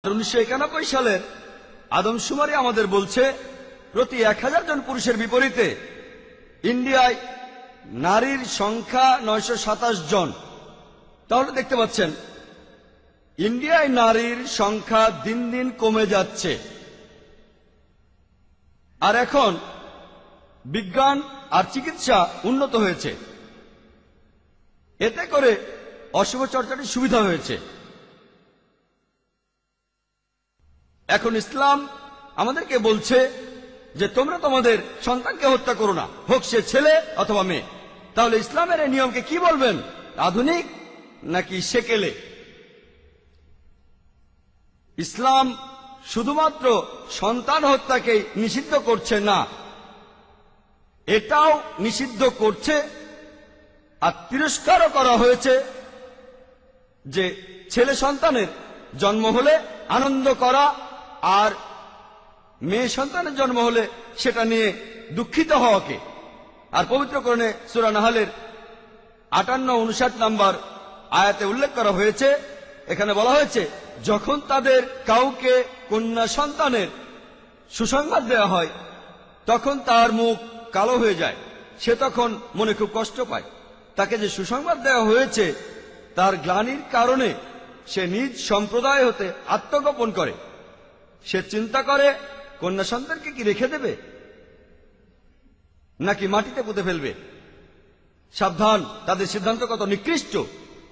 1991 সালের আদমশুমারি আমাদের বলছে প্রতি 1000 জন পুরুষের বিপরীতে ইন্ডিয়ায় নারীর সংখ্যা 927 জন। তাহলে দেখতে পাচ্ছেন ইন্ডিয়ায় নারীর সংখ্যা দিন দিন কমে যাচ্ছে। আর এখন বিজ্ঞান আর চিকিৎসা উন্নত হয়েছে, এতে করে অশুভ চর্চাটি সুবিধা হয়েছে। এখন ইসলাম আমাদেরকে বলছে যে তোমরা তোমাদের সন্তানকে হত্যা করো না, হোক সে ছেলে অথবা মেয়ে। তাহলে ইসলামের এই নিয়মকে কি বলবেন, আধুনিক নাকি সেকেলে? ইসলাম শুধুমাত্র সন্তান হত্যাকে নিষিদ্ধ করছে না, এটাও নিষিদ্ধ করছে আর তিরস্কারও করা হয়েছে যে ছেলে সন্তানের জন্ম হলে আনন্দ করা আর মেয়ে সন্তানের জন্ম হলে সেটা নিয়ে দুঃখিত হওয়াকে। আর পবিত্র কোরআনে সূরা নাহলের 58-59 নম্বর আয়াতে উল্লেখ করা হয়েছে, এখানে বলা হয়েছে যখন তাদের কাউকে কন্যা সন্তানের সুসংবাদ দেওয়া হয় তখন তার মুখ কালো হয়ে যায়, সে তখন মনে খুব কষ্ট পায়। তাকে যে সুসংবাদ দেওয়া হয়েছে তার গ্লানির কারণে সে নিজ সম্প্রদায় হতে আত্মগোপন করে। সে চিন্তা করে কন্যা সন্তানকে কি রেখে দেবে নাকি মাটিতে পুঁতে ফেলবে। সাবধান, তাদের সিদ্ধান্ত কত নিকৃষ্ট।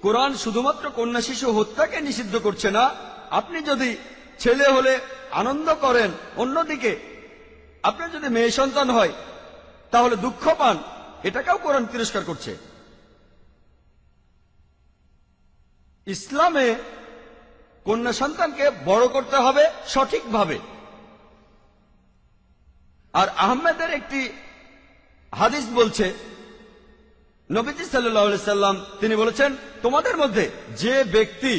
কোরআন শুধুমাত্র কন্যা শিশু হত্যাকে নিষিদ্ধ করছে না, আপনি যদি ছেলে হলে আনন্দ করেন, অন্যদিকে আপনার যদি মেয়ে সন্তান হয় তাহলে দুঃখ পান, এটাকেও কোরআন তিরস্কার করছে। ইসলামে কন্যা সন্তানকে বড় করতে হবে সঠিকভাবে। আর আহমেদের একটি হাদিস বলছে, নবীজি সাল্লাল্লাহু আলাইহি সাল্লাম তিনি বলেছেন, তোমাদের মধ্যে যে ব্যক্তি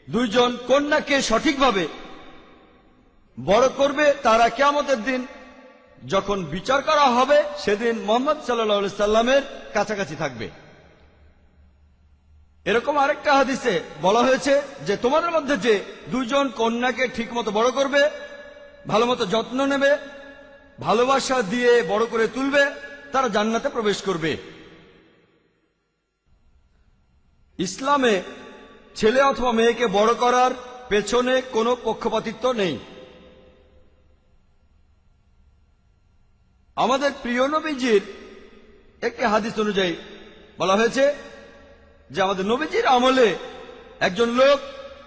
দুইজন কন্যাকে সঠিকভাবে বড় করবে তারা কিয়ামতের দিন যখন বিচার করা হবে সেদিন মুহাম্মদ সাল্লাল্লাহু আলাইহি সাল্লামের কাছাকাছি থাকবে। এরকম আরেকটা হাদিসে বলা হয়েছে যে তোমাদের মধ্যে যে দুইজন কন্যাকে ঠিকমতো বড় করবে, ভালোমতো যত্ন নেবে, ভালোবাসা দিয়ে বড় করে তুলবে, তারা জান্নাতে প্রবেশ করবে। ইসলামে ছেলে অথবা মেয়েকে বড় করার পেছনে কোনো পক্ষপাতিত্ব নেই। আমাদের প্রিয় নবীজির একটি হাদিস অনুযায়ী বলা হয়েছে যে আমাদের নবীজির আমলে একজন লোক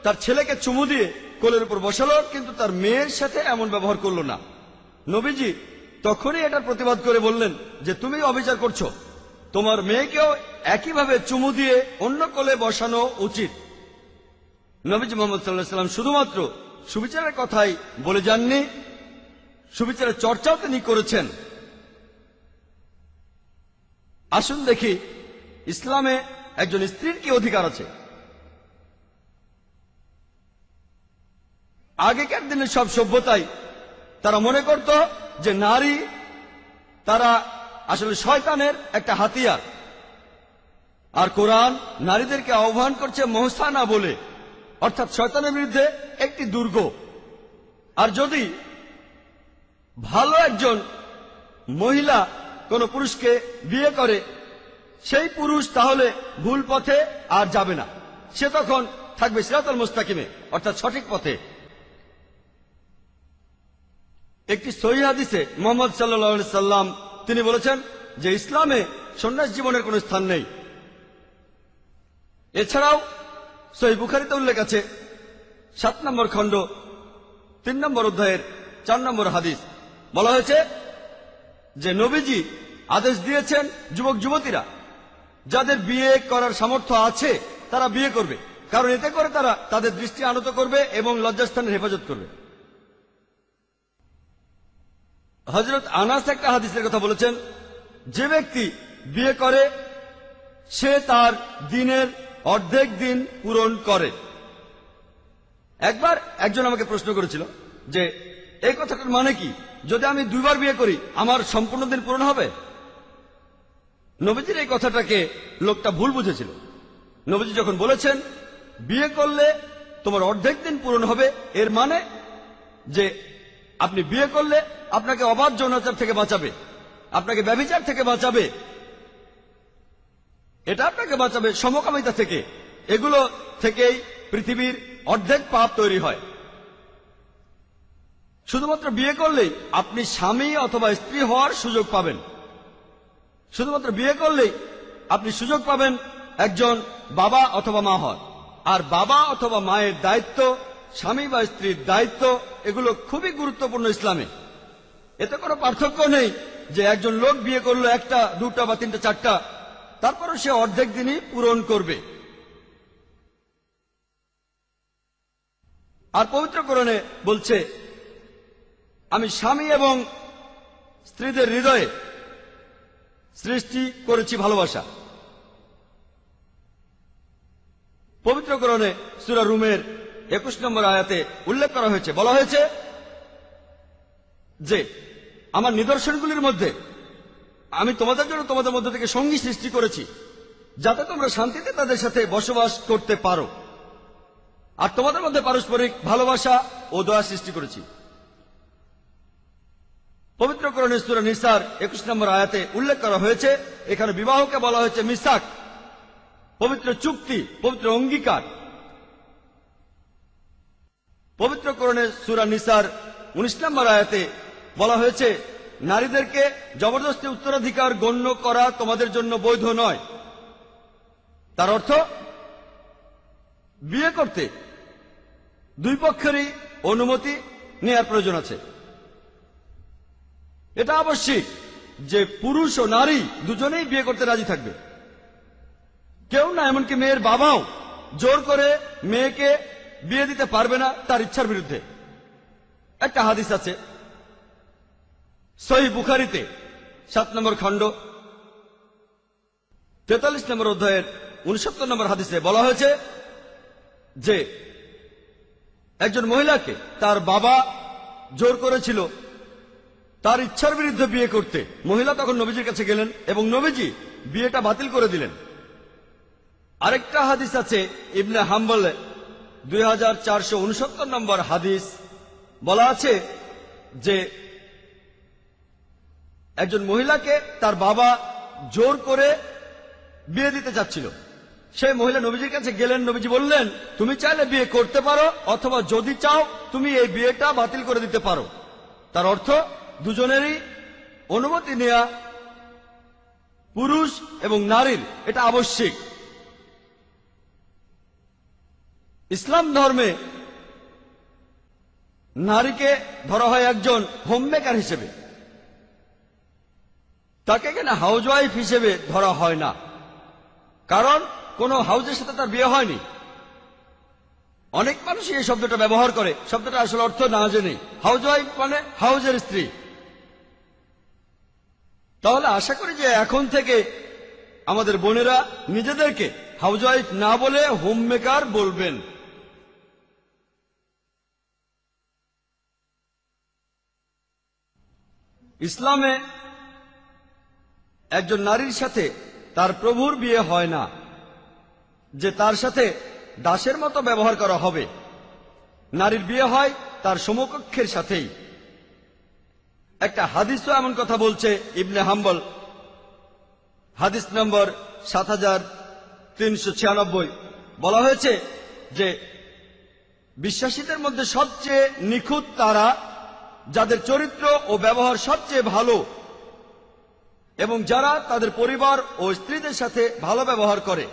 তার ছেলেকে চুমু দিয়ে কোলের উপর বসালো, কিন্তু তার মেয়ের সাথে এমন ব্যবহার করলো না। নবীজি তখনই এটার প্রতিবাদ করে বললেন যে তুমি অবিচার করছো, তোমার মেয়েকেও একইভাবে চুমু দিয়ে অন্য কোলে বসানো উচিত। নবীজি মুহাম্মদ সাল্লাল্লাহু আলাইহি ওয়াসাল্লাম শুধুমাত্র সুবিচারের কথাই বলে যাননি, সুবিচারের চর্চাও তিনি করেছেন। আসুন দেখি ইসলামে একজন স্ত্রীর কি অধিকার আছে। আগেকার দিনের সব সভ্যতাই তারা মনে করত যে নারী তারা আসলে শয়তানের একটা হাতিয়ার। আর কোরআন নারীদেরকে আহ্বান করছে মহসানা বলে, অর্থাৎ শয়তানের বিরুদ্ধে একটি দুর্গ। আর যদি ভালো একজন মহিলা কোন পুরুষকে বিয়ে করে, সেই পুরুষ তাহলে ভুল পথে আর যাবে না, সে তখন থাকবে সিরাতাল মুস্তাকিমে, অর্থাৎ সঠিক পথে। একটি সহিহ হাদিসে মুহাম্মদ সাল্লাল্লাহু আলাইহি সাল্লাম তিনি বলেছেন যে ইসলামে সন্ন্যাস জীবনের কোনো স্থান নেই। এছাড়াও সহিহ বুখারীতে উল্লেখ আছে 7 নম্বর খণ্ড 3 নম্বর অধ্যায়ের 4 নম্বর হাদিস, বলা হয়েছে যে নবীজি আদেশ দিয়েছেন যুবক যুবতীরা যাদের বিয়ে করার সামর্থ্য আছে তারা বিয়ে করবে, কারণ এতে করে তারা তাদের দৃষ্টি আনত করবে এবং লজ্জাস্থানের হেফাজত করবে। হযরত আনাস একটা হাদিসের কথা বলেছেন, যে ব্যক্তি বিয়ে করে সে তার দিনের অর্ধেক দিন পূরণ করে। একবার একজন আমাকে প্রশ্ন করেছিল যে এই কথাটার মানে কি, যদি আমি 2 বার বিয়ে করি আমার সম্পূর্ণ দিন পূরণ হবে? নবীজির এই কথাটাকে লোকটা ভুল বুঝেছিল। নবীজি যখন বলেছেন বিয়ে করলে তোমার অর্ধেক দিন পূরণ হবে। এর মানে যে আপনি বিয়ে করলে আপনাকে অবাধ যৌনাচার থেকে বাঁচাবে, আপনাকে ব্যভিচার থেকে বাঁচাবে, এটা আপনাকে বাঁচাবে সমকামিতা থেকে। এগুলো থেকেই পৃথিবীর অর্ধেক পাপ তৈরি হয়। শুধুমাত্র বিয়ে করলেই আপনি স্বামী অথবা স্ত্রী হওয়ার সুযোগ পাবেন। শুধুমাত্র বিয়ে করলেই আপনি সুযোগ পাবেন একজন বাবা অথবা মা হওয়ার। আর বাবা অথবা মায়ের দায়িত্ব, স্বামী বা স্ত্রীর দায়িত্ব, এগুলো খুবই গুরুত্বপূর্ণ ইসলামে। এতে কোনো পার্থক্য নেই যে একজন লোক বিয়ে করলো একটা, দুটা বা তিনটা, চারটা, তারপরও সে অর্ধেক দিনই পূরণ করবে। আর পবিত্র কোরআনে বলছে, আমি স্বামী এবং স্ত্রীদের হৃদয়ে সৃষ্টি করেছি ভালোবাসা। পবিত্র কোরআনে সূরা রুমের 21 নম্বর আয়াতে উল্লেখ করা হয়েছে, বলা হয়েছে যে আমার নিদর্শনগুলির মধ্যে আমি তোমাদের জন্য তোমাদের মধ্যে থেকে সঙ্গী সৃষ্টি করেছি, যাতে তোমরা শান্তিতে তাদের সাথে বসবাস করতে পারো। আর তোমাদের মধ্যে পারস্পরিক ভালোবাসা ও দয়া সৃষ্টি করেছি। পবিত্র কোরআনে সূরা নিসার 21 নম্বর আয়াতে উল্লেখ করা হয়েছে, এখানে বিবাহকে বলা হয়েছে মিসাক, পবিত্র চুক্তি, পবিত্র অঙ্গীকার। পবিত্র কোরআনে সূরা নিসার 19 নম্বর আয়াতে বলা হয়েছে, নারীদেরকে জবরদস্তি উত্তরাধিকার গণ্য করা তোমাদের জন্য বৈধ নয়। তার অর্থ, বিয়ে করতে দুই পক্ষেরই অনুমতি নেওয়ার প্রয়োজন আছে। এটা আবশ্যিক যে পুরুষ ও নারী দুজনেই বিয়ে করতে রাজি থাকবে। কেউ না, এমনকি মেয়ের বাবাও জোর করে মেয়েকে বিয়ে দিতে পারবে না তার ইচ্ছার বিরুদ্ধে। একটা হাদিস আছে সহিহ বুখারীতে 7 নম্বর খণ্ড 43 নম্বর অধ্যায়ের 69 নম্বর হাদিসে বলা হয়েছে যে একজন মহিলাকে তার বাবা জোর করেছিল তার ইচ্ছার বিরুদ্ধে বিয়ে করতে। মহিলা তখন নবীজির কাছে গেলেন এবং নবীজি বিয়েটা বাতিল করে দিলেন। আরেকটা হাদিস আছে ইবনে হাম্বলে 2469 নম্বর হাদিস, বলা আছে যে একজন মহিলাকে তার বাবা জোর করে বিয়ে দিতে চাচ্ছিল। সেই মহিলা নবীজির কাছে গেলেন, নবীজি বললেন, তুমি চাইলে বিয়ে করতে পারো, অথবা যদি চাও তুমি এই বিয়েটা বাতিল করে দিতে পারো। তার অর্থ, দুজনেরই অনুমতি নেওয়া, পুরুষ এবং নারীর, এটা আবশ্যিক। ইসলাম ধর্মে নারীকে ধরা হয় একজন হোমমেকার হিসেবে, তাকে এখানে হাউজওয়াইফ হিসেবে ধরা হয় না, কারণ কোন হাউজের সাথে তার বিয়ে হয়নি। অনেক মানুষই এই শব্দটা ব্যবহার করে, শব্দটা আসলে অর্থ না জেনে। হাউজওয়াইফ মানে হাউজের স্ত্রী। তাহলে আশা করি যে এখন থেকে আমাদের বোনেরা নিজেদেরকে হাউজওয়াইফ না বলে হোমমেকার বলবেন। ইসলামে একজন নারীর সাথে তার প্রভুর বিয়ে হয় না যে তার সাথে দাসের মতো ব্যবহার করা হবে। নারীর বিয়ে হয় তার সমকক্ষের সাথেই। একটা হাদিসও এমন কথা বলছে, ইবনে হাম্বল হাদিস নম্বর 7396, বলা হয়েছে যে বিশ্বাসীদের মধ্যে সবচেয়ে নিখুঁত তারা যাদের চরিত্র ও ব্যবহার সবচেয়ে ভালো এবং যারা তাদের পরিবার ও স্ত্রীদের সাথে ভালো ব্যবহার করে।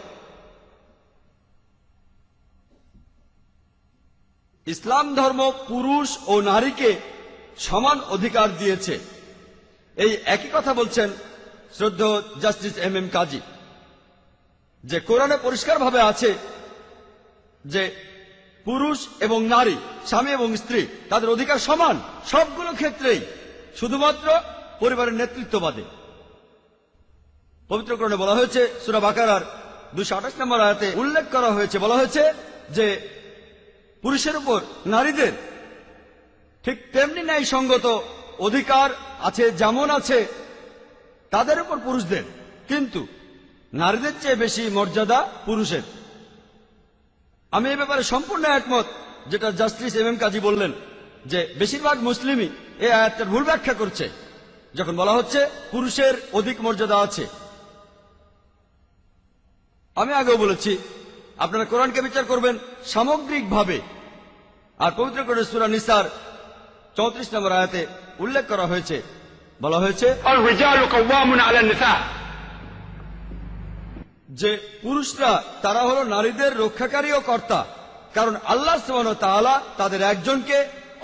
ইসলাম ধর্ম পুরুষ ও নারীকে সমান অধিকার দিয়েছে। এই একই কথা বলছেন শ্রদ্ধেয় জাস্টিস এম কাজী, যে কোরআনে পরিষ্কারভাবে আছে যে পুরুষ এবং নারী, স্বামী এবং স্ত্রী, তাদের অধিকার সমান সবগুলো ক্ষেত্রেই, শুধুমাত্র পরিবারের নেতৃত্ববাদে। পবিত্র কোরআনে বলা হয়েছে, সূরা বাকারার 228 নম্বর আয়াতে উল্লেখ করা হয়েছে, বলা হয়েছে যে পুরুষের উপর নারীদের ঠিক তেমনি ন্যায়সঙ্গত অধিকার আছে যেমন আছে তাদের উপর পুরুষদের, কিন্তু নারীদের চেয়ে বেশি মর্যাদা পুরুষের। আমি এ ব্যাপারে সম্পূর্ণ একমত যেটা জাস্টিস এম এম কাজী বললেন, যে বেশিরভাগ মুসলিমই এই আয়াতটার ভুল ব্যাখ্যা করছে যখন বলা হচ্ছে পুরুষের অধিক মর্যাদা আছে। আমি আগেও বলেছি আপনারা কোরআনকে বিচার করবেন সামগ্রিকভাবে। আর পবিত্র কোরআন সূরা নিসার 34 নম্বর আয়াতে উল্লেখ করা হয়েছে, বলা হয়েছে যে পুরুষরা তারা হলো নারীদের রক্ষাকারী ও কর্তা, কারণ আল্লাহ সুবহানাহু ওয়া তাআলা তাদের একজনকে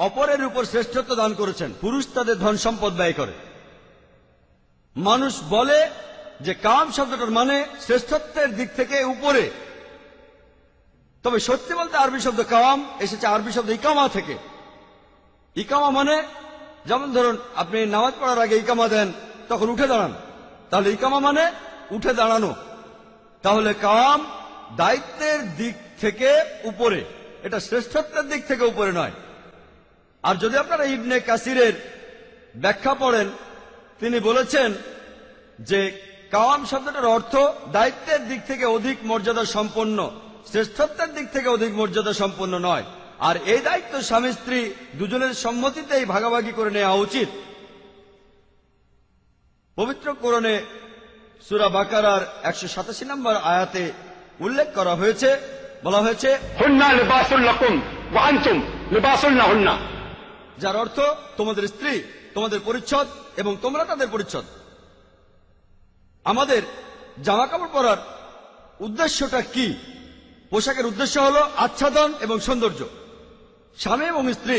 অপরের উপর শ্রেষ্ঠত্ব দান করেছেন। পুরুষ তাদের ধন সম্পদ ব্যয় করে। মানুষ বলে যে কাম শব্দটার মানে শ্রেষ্ঠত্বের দিক থেকে উপরে, তবে সত্যি বলতে আরবি শব্দ কাম এসেছে আরবি শব্দ ইকামা থেকে। ইকামা মানে যেমন ধরুন আপনি নামাজ পড়ার আগে ইকামা দেন, তখন উঠে দাঁড়ান, তাহলে ইকামা মানে উঠে দাঁড়ানো। তাহলে কাম দায়িত্বের দিক থেকে উপরে, এটা শ্রেষ্ঠত্বের দিক থেকে উপরে নয়। আর যদি আপনারা ইবনে কাসিরের ব্যাখ্যা পড়েন, তিনি বলেছেন যে কাওয়াম শব্দটার অর্থ দায়িত্বের দিক থেকে অধিক মর্যাদা সম্পন্ন, শ্রেষ্ঠত্বের দিক থেকে অধিক মর্যাদা সম্পন্ন নয়। আর এই দায়িত্ব স্বামী স্ত্রী দুজনের সম্মতিতেই ভাগাভাগি করে নেওয়া উচিত। পবিত্র কোরআনে সূরা বাকারার 187 নম্বর আয়াতে উল্লেখ করা হয়েছে, বলা হয়েছে হুন্না লিবাসুল লাকুম ওয়া আনতুম লিবাসুল লাহুন্না, যার অর্থ তোমাদের স্ত্রী তোমাদের পরিচ্ছদ এবং তোমরা তাদের পরিচ্ছদ। আমাদের জামা কাপড় পরার উদ্দেশ্যটা কি? পোশাকের উদ্দেশ্য হলো আচ্ছাদন এবং সৌন্দর্য। স্বামী এবং স্ত্রী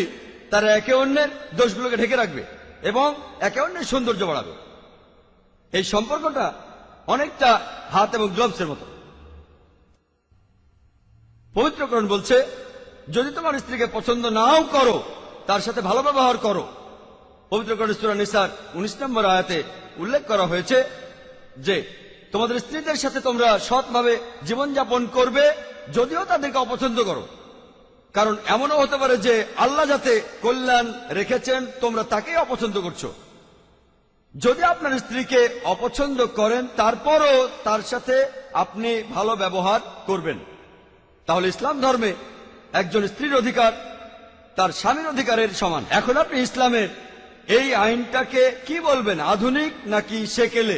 তারা একে অন্যের দোষগুলোকে ঢেকে রাখবে এবং একে অন্যের সৌন্দর্য বাড়াবে। এই সম্পর্কটা অনেকটা হাত এবং গ্লাভসের মতো। পবিত্র কোরআন বলছে যদি তোমার স্ত্রীকে পছন্দ নাও করো তার সাথে ভালো ব্যবহার করো। পবিত্র কোরআন সূরা নিসার 19 নম্বর আয়াতে উল্লেখ করা হয়েছে যে তোমাদের স্ত্রীদের সাথে তোমরা সৎভাবে জীবনযাপন করবে যদিও তাদেরকে অপছন্দ করো, কারণ এমনও হতে পারে যে আল্লাহ যাতে কল্যাণ রেখেছেন তোমরা তাকেই অপছন্দ করছো। যদি আপনার স্ত্রীকে অপছন্দ করেন তারপরও তার সাথে আপনি ভালো ব্যবহার করবেন, তাহলে ইসলাম ধর্মে একজন স্ত্রীর অধিকার তার স্বামীর অধিকারের সমান। এখন আপনি ইসলামের এই আইনটাকে কি বলবেন, আধুনিক নাকি সেকেলে?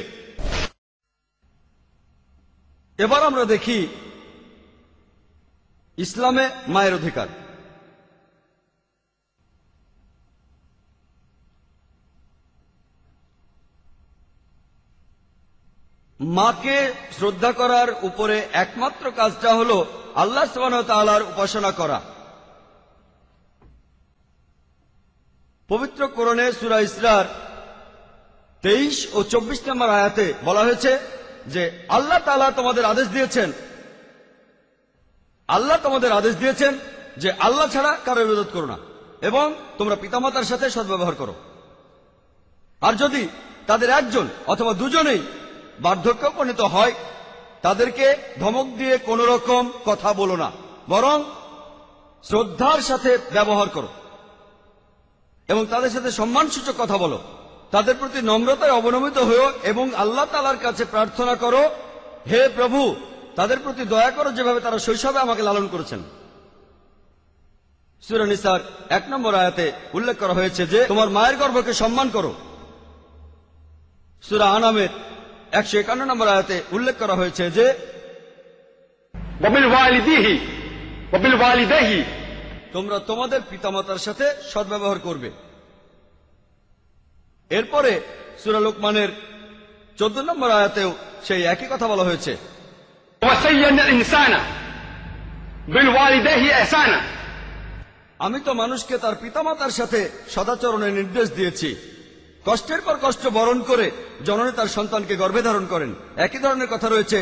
এবার আমরা দেখি ইসলামে মায়ের অধিকার। মাকে শ্রদ্ধা করার উপরে একমাত্র কাজটা হলো আল্লাহ সুবহানাহু ওয়া তাআলার উপাসনা করা। পবিত্র কোরআনে সূরা ইসরার 23 ও 24 নম্বর আয়াতে বলা হয়েছে যে আল্লাহ তাআলা তোমাদের আদেশ দিয়েছেন যে আল্লাহ ছাড়া কারো ইবাদত করো না এবং তোমরা পিতামাতার সাথে সদ্ব্যবহার করো। আর যদি তাদের একজন অথবা দুজনেই বার্ধক্যে উপনীত হয় তাদেরকে ধমক দিয়ে কোন রকম কথা বলো না, বরং শ্রদ্ধার সাথে ব্যবহার করো এবং তাদের সাথে সম্মানসূচক কথা বলো। তাদের প্রতি নম্রতায় অবনমিত হও এবং আল্লাহ তাআলার কাছে প্রার্থনা করো, হে প্রভু তাদের প্রতি দয়া করো যেভাবে তারা শৈশবে আমাকে লালন করেছেন। সূরা নিসার 1 নম্বর আয়াতে উল্লেখ করা হয়েছে যে তোমার মায়ের গর্ভকে সম্মান করো। সূরা আনামের 151 নম্বর আয়াতে উল্লেখ করা হয়েছে যে তোমরা তোমাদের পিতামাতার সাথে সদ্ব্যবহার করবে। এরপরে সূরা লোকমানের 14 নম্বর আয়াতেও সেই একই কথা বলা হয়েছে, আমি তো মানুষকে তার পিতামাতার সাথে সদাচরণের নির্দেশ দিয়েছি। কষ্টের পর কষ্ট বরণ করে জননী তার সন্তানকে গর্ভে ধারণ করেন। একই ধরনের কথা রয়েছে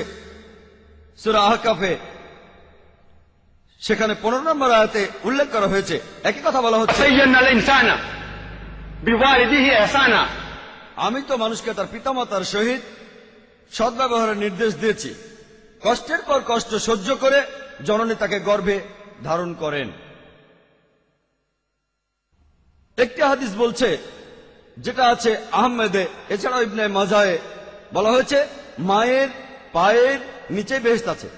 সূরা আহকাফে, সেখানে 15 নম্বর আয়াতে উল্লেখ করা হয়েছে, একই কথা বলা হচ্ছে, আমি তো মানুষকে তার পিতামাতার সহিত সদ্ব্যবহারের নির্দেশ দিয়েছি। কষ্টের পর কষ্ট সহ্য করে জননী তাকে গর্ভে ধারণ করেন। একটি হাদিস বলছে, যেটা আছে আহমেদে, এছাড়াও ইবনে মাজায়ে, বলা হয়েছে মায়ের পায়ের নিচে বেহেশত আছে।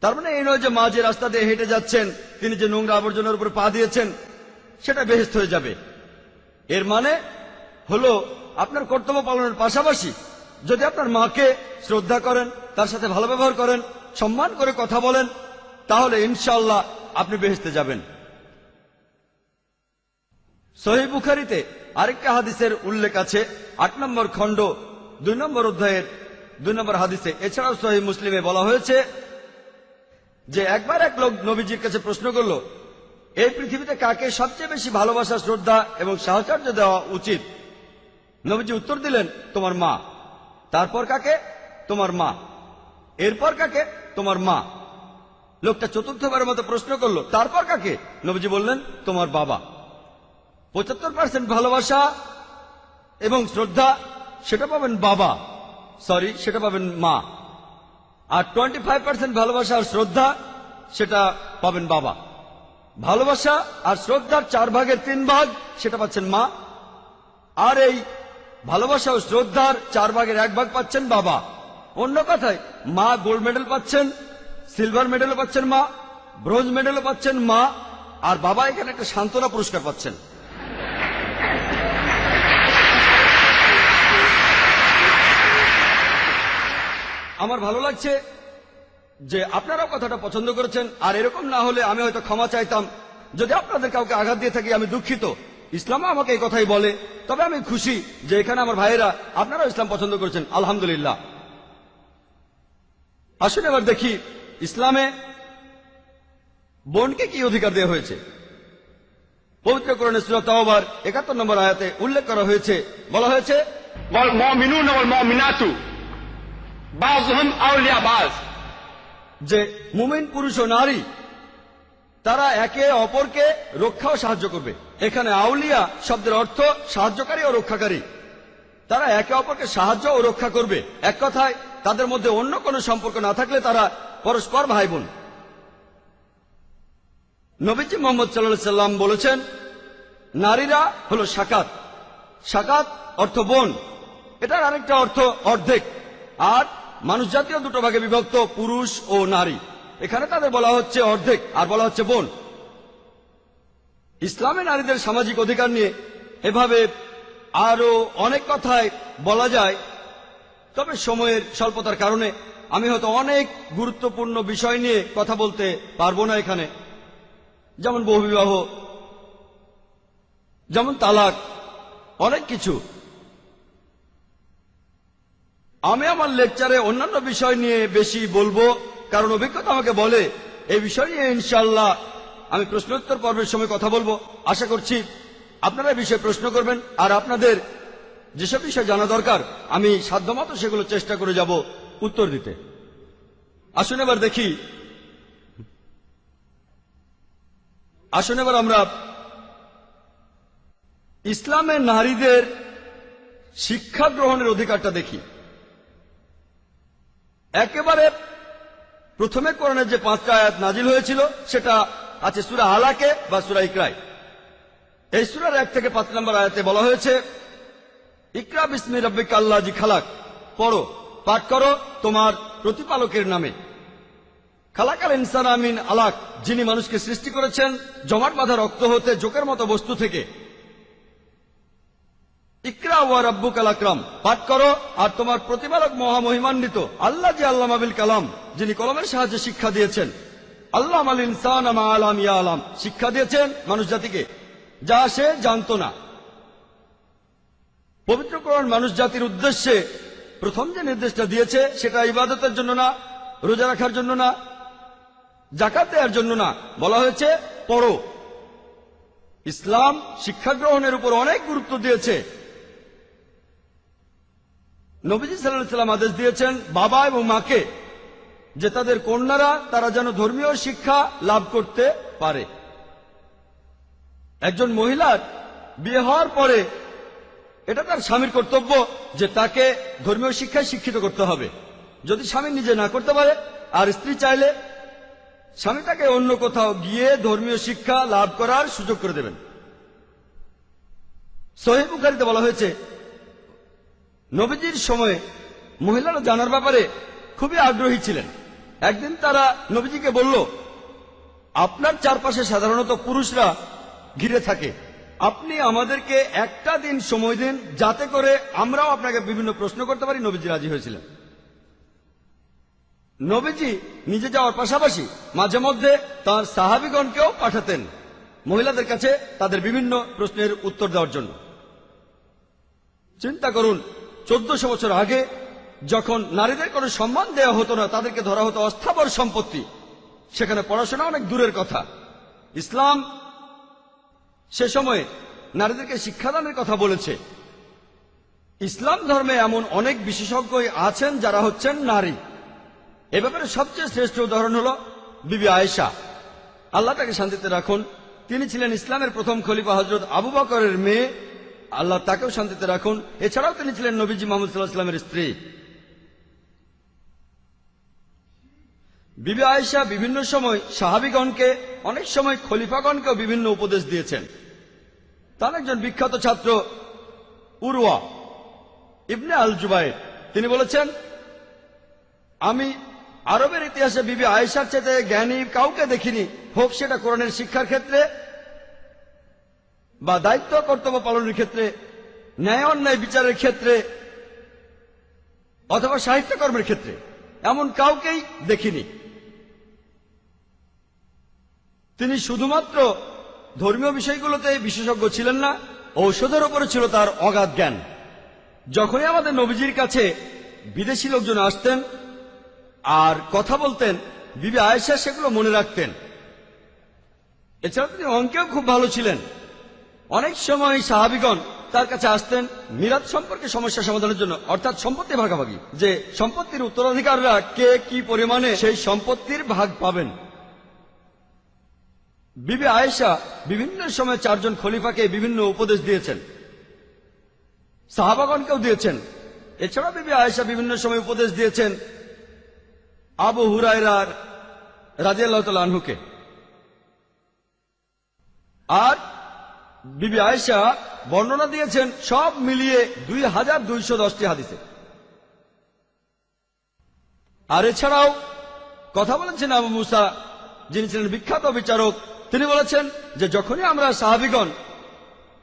তার মানে এই নয় যে মা যে রাস্তা দিয়ে হেঁটে যাচ্ছেন, তিনি যে নোংরা আবর্জনার উপর পা দিয়েছেন সেটা বেহেশত হয়ে যাবে। এর মানে হলো আপনার কর্তব্য পালনের পাশাপাশি যদি আপনার মাকে শ্রদ্ধা করেন, তার সাথে ভালো ব্যবহার করেন, সম্মান করে কথা বলেন, তাহলে ইনশাআল্লাহ আপনি বেহেশতে যাবেন। সহিহ বুখারীতে আরেকটা হাদিসের উল্লেখ আছে, 8 নম্বর খণ্ড 2 নম্বর অধ্যায়ের 2 নম্বর হাদিসে। এছাড়াও সহিহ মুসলিমে বলা হয়েছে যে একবার এক লোক নবীজির কাছে প্রশ্ন করল, এই পৃথিবীতে কাকে সবচেয়ে বেশি ভালোবাসা, শ্রদ্ধা এবং সাহচর্য দেওয়া উচিত? নবীজি উত্তর দিলেন, তোমার মা। তারপর কাকে? তোমার মা। এরপর কাকে? তোমার মা। লোকটা চতুর্থবারের মতো প্রশ্ন করল, তারপর কাকে? নবীজি বললেন, তোমার বাবা। 75% ভালোবাসা এবং শ্রদ্ধা সেটা পাবেন বাবা, সেটা পাবেন মা। আর 25% ভালোবাসা আর শ্রদ্ধা সেটা পাবেন বাবা। ভালোবাসা আর শ্রদ্ধার 4 ভাগের 3 ভাগ সেটা পাচ্ছেন মা, আর এই ভালোবাসা ও শ্রদ্ধার 4 ভাগের 1 ভাগ পাচ্ছেন বাবা। অন্য কথায়, মা গোল্ড মেডেল পাচ্ছেন, সিলভার মেডেলও পাচ্ছেন মা, ব্রোঞ্জ মেডেলও পাচ্ছেন মা, আর বাবা এখানে একটা সান্ত্বনা পুরস্কার পাচ্ছেন। আমার ভালো লাগছে যে আপনারাও কথাটা পছন্দ করেছেন, আর এরকম না হলে আমি হয়তো ক্ষমা চাইতাম। যদি আপনাদের কাউকে আঘাত দিয়ে থাকি আমি দুঃখিত। ইসলামও আমাকে এই কথাই বলে। তবে আমি খুশি যে এখানে আমার ভাইয়েরা আপনারাও ইসলাম পছন্দ করেছেন, আলহামদুলিল্লাহ। আসুন এবার দেখি ইসলামে বোনকে কি অধিকার দেওয়া হয়েছে। পবিত্র কোরআনে সূরা তাওবার 71 নম্বর আয়াতে উল্লেখ করা হয়েছে, বলা হয়েছে, والمؤمنون والمؤمنات بعضهم أولياء بعض, যে মুমিন পুরুষ ও নারী তারা একে অপরকে রক্ষা ও সাহায্য করবে। এখানে আউলিয়া শব্দের অর্থ সাহায্যকারী ও রক্ষাকারী। তারা একে অপরকে সাহায্য ও রক্ষা করবে। এক কথায়, তাদের মধ্যে অন্য কোনো সম্পর্ক না থাকলে তারা পরস্পর ভাই বোন। নবীজি মুহাম্মদ সাল্লাল্লাহু আলাইহি সাল্লাম বলেছেন, নারীরা হলো সাকাত। সাকাত অর্থ বোন, এটার আরেকটা অর্থ অর্ধেক। আর মানুষ জাতীয় 2 ভাগে বিভক্ত, পুরুষ ও নারী। এখানে তাদের বলা হচ্ছে অর্ধেক আর বলা হচ্ছে বোন। ইসলামে নারীদের সামাজিক অধিকার নিয়ে এভাবে আরো অনেক কথাই বলা যায়, তবে সময়ের স্বল্পতার কারণে আমি হয়তো অনেক গুরুত্বপূর্ণ বিষয় নিয়ে কথা বলতে পারবো না এখানে, যেমন বহুবিবাহ, যেমন তালাক, অনেক কিছু। আমি আমার লেকচারে অন্যান্য বিষয় নিয়ে বেশি বলবো, কারণ অভিজ্ঞতা আমাকে বলে এই বিষয় নিয়ে ইনশাআল্লাহ আমি প্রশ্নোত্তর পর্বের সময় কথা বলবো। আশা করছি আপনারা এই বিষয়ে প্রশ্ন করবেন, আর আপনাদের যেসব বিষয় জানা দরকার আমি সাধ্যমতো সেগুলো চেষ্টা করে যাব উত্তর দিতে। আসুন এবার দেখি, আসুন এবার আমরা ইসলামে নারীদের শিক্ষা গ্রহণের অধিকারটা দেখি। একেবারে প্রথমে কোরআনের যে 5টা আয়াত নাজিল হয়েছিল সেটা আছে সূরা আলাকে বা সূরা ইকরায়। এই সূরার 1 থেকে 5 নম্বর আয়াতে বলা হয়েছে, ইকরা বিসমি রাব্বিকা আল্লাযী খালাক, পড়ো, পাঠ করো তোমার প্রতিপালকের নামে। খালাকাল ইনসানা মিন আলাক, যিনি মানুষকে সৃষ্টি করেছেন জমাট বাঁধা রক্ত হতে, জোকের মতো বস্তু থেকে। ইকরা ওয়া রাব্বুকাল আকরাম, পাঠ করো আর তোমার প্রতিপালক মহামহিমান্বিত। আল্লাযী আল্লামা বিল কালাম, যিনি কলমের সাহায্যে শিক্ষা দিয়েছেন। আল্লামাল ইনসানা মা লাম ইয়ালাম, শিক্ষা দিয়েছেন মানুষ জাতিকে যা সে জানতো না। পবিত্র কোরআন মানুষ জাতির উদ্দেশ্যে প্রথম যে নির্দেশটা দিয়েছে সেটা ইবাদতের জন্য না, রোজা রাখার জন্য না, যাকাত দেওয়ার জন্য না, বলা হয়েছে পড়ো। ইসলাম শিক্ষা গ্রহণের উপর অনেক গুরুত্ব দিয়েছে। নবীজি সাল্লাল্লাহু আলাইহি ওয়াসাল্লাম আদেশ দিয়েছেন বাবা এবং মাকে যে তাদের কন্যারা তারা যেন ধর্মীয় শিক্ষা লাভ করতে পারে। একজন মহিলার বিয়ে হওয়ার পরে এটা তার স্বামীর কর্তব্য যে তাকে ধর্মীয় শিক্ষায় শিক্ষিত করতে হবে। যদি স্বামী নিজে না করতে পারে আর স্ত্রী চাইলে স্বামী তাকে অন্য কোথাও গিয়ে ধর্মীয় শিক্ষা লাভ করার সুযোগ করে দেবেন। সহিহ বুখারীতে বলা হয়েছে, নবীজির সময়ে মহিলারা জানার ব্যাপারে খুবই আগ্রহী ছিলেন। একদিন তারা নবীজিকে বলল, আপনার চারপাশে সাধারণত পুরুষরা ঘিরে থাকে, আপনি আমাদেরকে একটা দিন সময় দিন যাতে করে আমরাও আপনাকে বিভিন্ন প্রশ্ন করতে পারি। নবীজি রাজি হয়েছিলেন। নবীজি নিজে যাওয়ার পাশাপাশি মাঝে মধ্যে তাঁর সাহাবীগণকেও পাঠাতেন মহিলাদের কাছে তাদের বিভিন্ন প্রশ্নের উত্তর দেওয়ার জন্য। চিন্তা করুন, 1400 বছর আগে যখন নারীদের কোনো সম্মান দেওয়া হতো না, তাদেরকে ধরা হতো অস্থাবর সম্পত্তি, সেখানে পড়াশোনা অনেক দূরের কথা। ইসলাম সে সময়ে নারীদেরকে শিক্ষাদানের কথা বলেছে। ইসলাম ধর্মে এমন অনেক বিশেষজ্ঞই আছেন যারা হচ্ছেন নারী। এ ব্যাপারে সবচেয়ে শ্রেষ্ঠ উদাহরণ হল বিবি আয়েশা, আল্লাহ তাকে শান্তিতে রাখুন। তিনি ছিলেন ইসলামের প্রথম খলিফা হযরত আবু বকরের মেয়ে, আল্লাহ তাকেও শান্তিতে রাখুন। এছাড়াও তিনি ছিলেন নবীজি মুহাম্মদ সাল্লাল্লাহু আলাইহি ওয়াসাল্লামের স্ত্রী। বিবি আয়েশা বিভিন্ন সময় সাহাবীগণকে, অনেক সময় খলিফাগণকেও বিভিন্ন উপদেশ দিয়েছেন। তার একজন বিখ্যাত ছাত্র উরওয়া ইবনে আল জুবায়ের, তিনি বলেছেন, আমি আরবের ইতিহাসে বিবি আয়েশার চেয়ে জ্ঞানী কাউকে দেখিনি, হোক সেটা কোরআনের শিক্ষার ক্ষেত্রে বা দায়িত্ব কর্তব্য পালনের ক্ষেত্রে, ন্যায় অন্যায় বিচারের ক্ষেত্রে অথবা সাহিত্যকর্মের ক্ষেত্রে, এমন কাউকেই দেখিনি। তিনি শুধুমাত্র ধর্মীয় বিষয়গুলোতে বিশেষজ্ঞ ছিলেন না, ঔষধের উপরে ছিল তার অগাধ জ্ঞান। যখনই আমাদের নবীজির কাছে বিদেশি লোকজন আসতেন আর কথা বলতেন, বিবি আয়েশা সেগুলো মনে রাখতেন। এছাড়া তিনি অঙ্কেও খুব ভালো ছিলেন। অনেক সময় সাহাবীগণ তার কাছে আসতেন মিরাত সম্পর্কে সমস্যা সমাধানের জন্য, অর্থাৎ সম্পত্তি ভাগাভাগি, যে সম্পত্তির উত্তরাধিকাররা কে কি পরিমাণে সেই সম্পত্তির ভাগ পাবেন। বিবি আয়েশা বিভিন্ন সময় 4 জন খলিফাকে বিভিন্ন উপদেশ দিয়েছেন, সাহাবাগণকেও দিয়েছেন। এছাড়া বিবি আয়েশা বিভিন্ন সময় উপদেশ দিয়েছেন আবু হুরায়রা রাদিয়াল্লাহু তাআলা আনহুকে। আর বিবি আয়েশা বর্ণনা দিয়েছেন সব মিলিয়ে 2210টি হাদিসে। আর এছাড়াও কথা বলেছেন আবু মুসা, যিনি ছিলেন বিখ্যাত বিচারক। তিনি বলেছেন যে যখনই আমরা সাহাবীগণ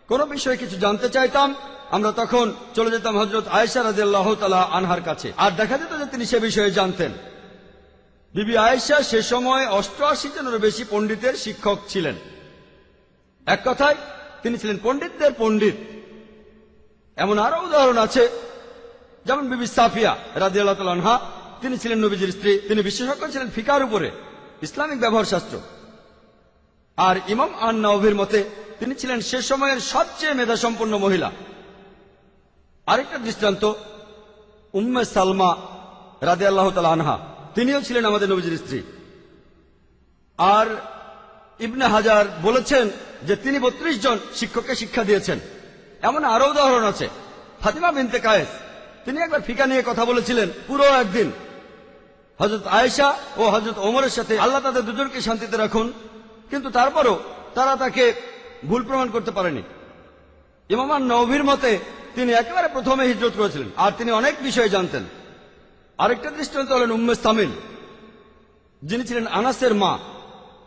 কোন বিষয়ে কিছু জানতে চাইতাম, আমরা তখন চলে যেতাম হযরত আয়েশা রাদিয়াল্লাহু তাআলা আনহার কাছে, আর দেখা যেত যে তিনি সে বিষয়ে জানতেন। বিবি আয়েশা সে সময় 88 জনেরও বেশি পণ্ডিতের শিক্ষক ছিলেন। এক কথায় তিনি ছিলেন পণ্ডিতদের পণ্ডিত। এমন আরো উদাহরণ আছে, যেমন বিবি সাফিয়া রাদিয়াল্লাহু তাআলা আনহা, তিনি ছিলেন নবীজির স্ত্রী। তিনি বিশেষজ্ঞ ছিলেন ফিকার উপরে, ইসলামিক ব্যবহার শাস্ত্র। আর ইমাম আন-নাওয়ীর মতে তিনি ছিলেন সে সময়ের সবচেয়ে মেধাসম্পন্ন মহিলা। আরেকটা দৃষ্টান্ত, উম্মে সালমা রাদিয়াল্লাহু তাআলা আনহা, তিনিও ছিলেন আমাদের নবীজির স্ত্রী। আর ইবনে হাজার বলেছেন যে তিনি 32 জন শিক্ষককে শিক্ষা দিয়েছেন। এমন আরো উদাহরণ আছে। ফাতিমা বিনতে কায়েস, তিনি একবার ফিকা নিয়ে কথা বলেছিলেন পুরো একদিন হযরত আয়েশা ও হযরত ওমরের সাথে, আল্লাহ তাদের দুজনকে শান্তিতে রাখুন, কিন্তু তারপরও তারা তাকে ভুল প্রমাণ করতে পারেনি। ইমাম আন-নাওয়ীর মতে তিনি একেবারে প্রথমে হিজরত করেছিলেন, আর তিনি অনেক বিষয় জানতেন। আরেকটা দৃষ্টান্ত হলেন উম্মে সামিল, যিনি ছিলেন আনাসের মা।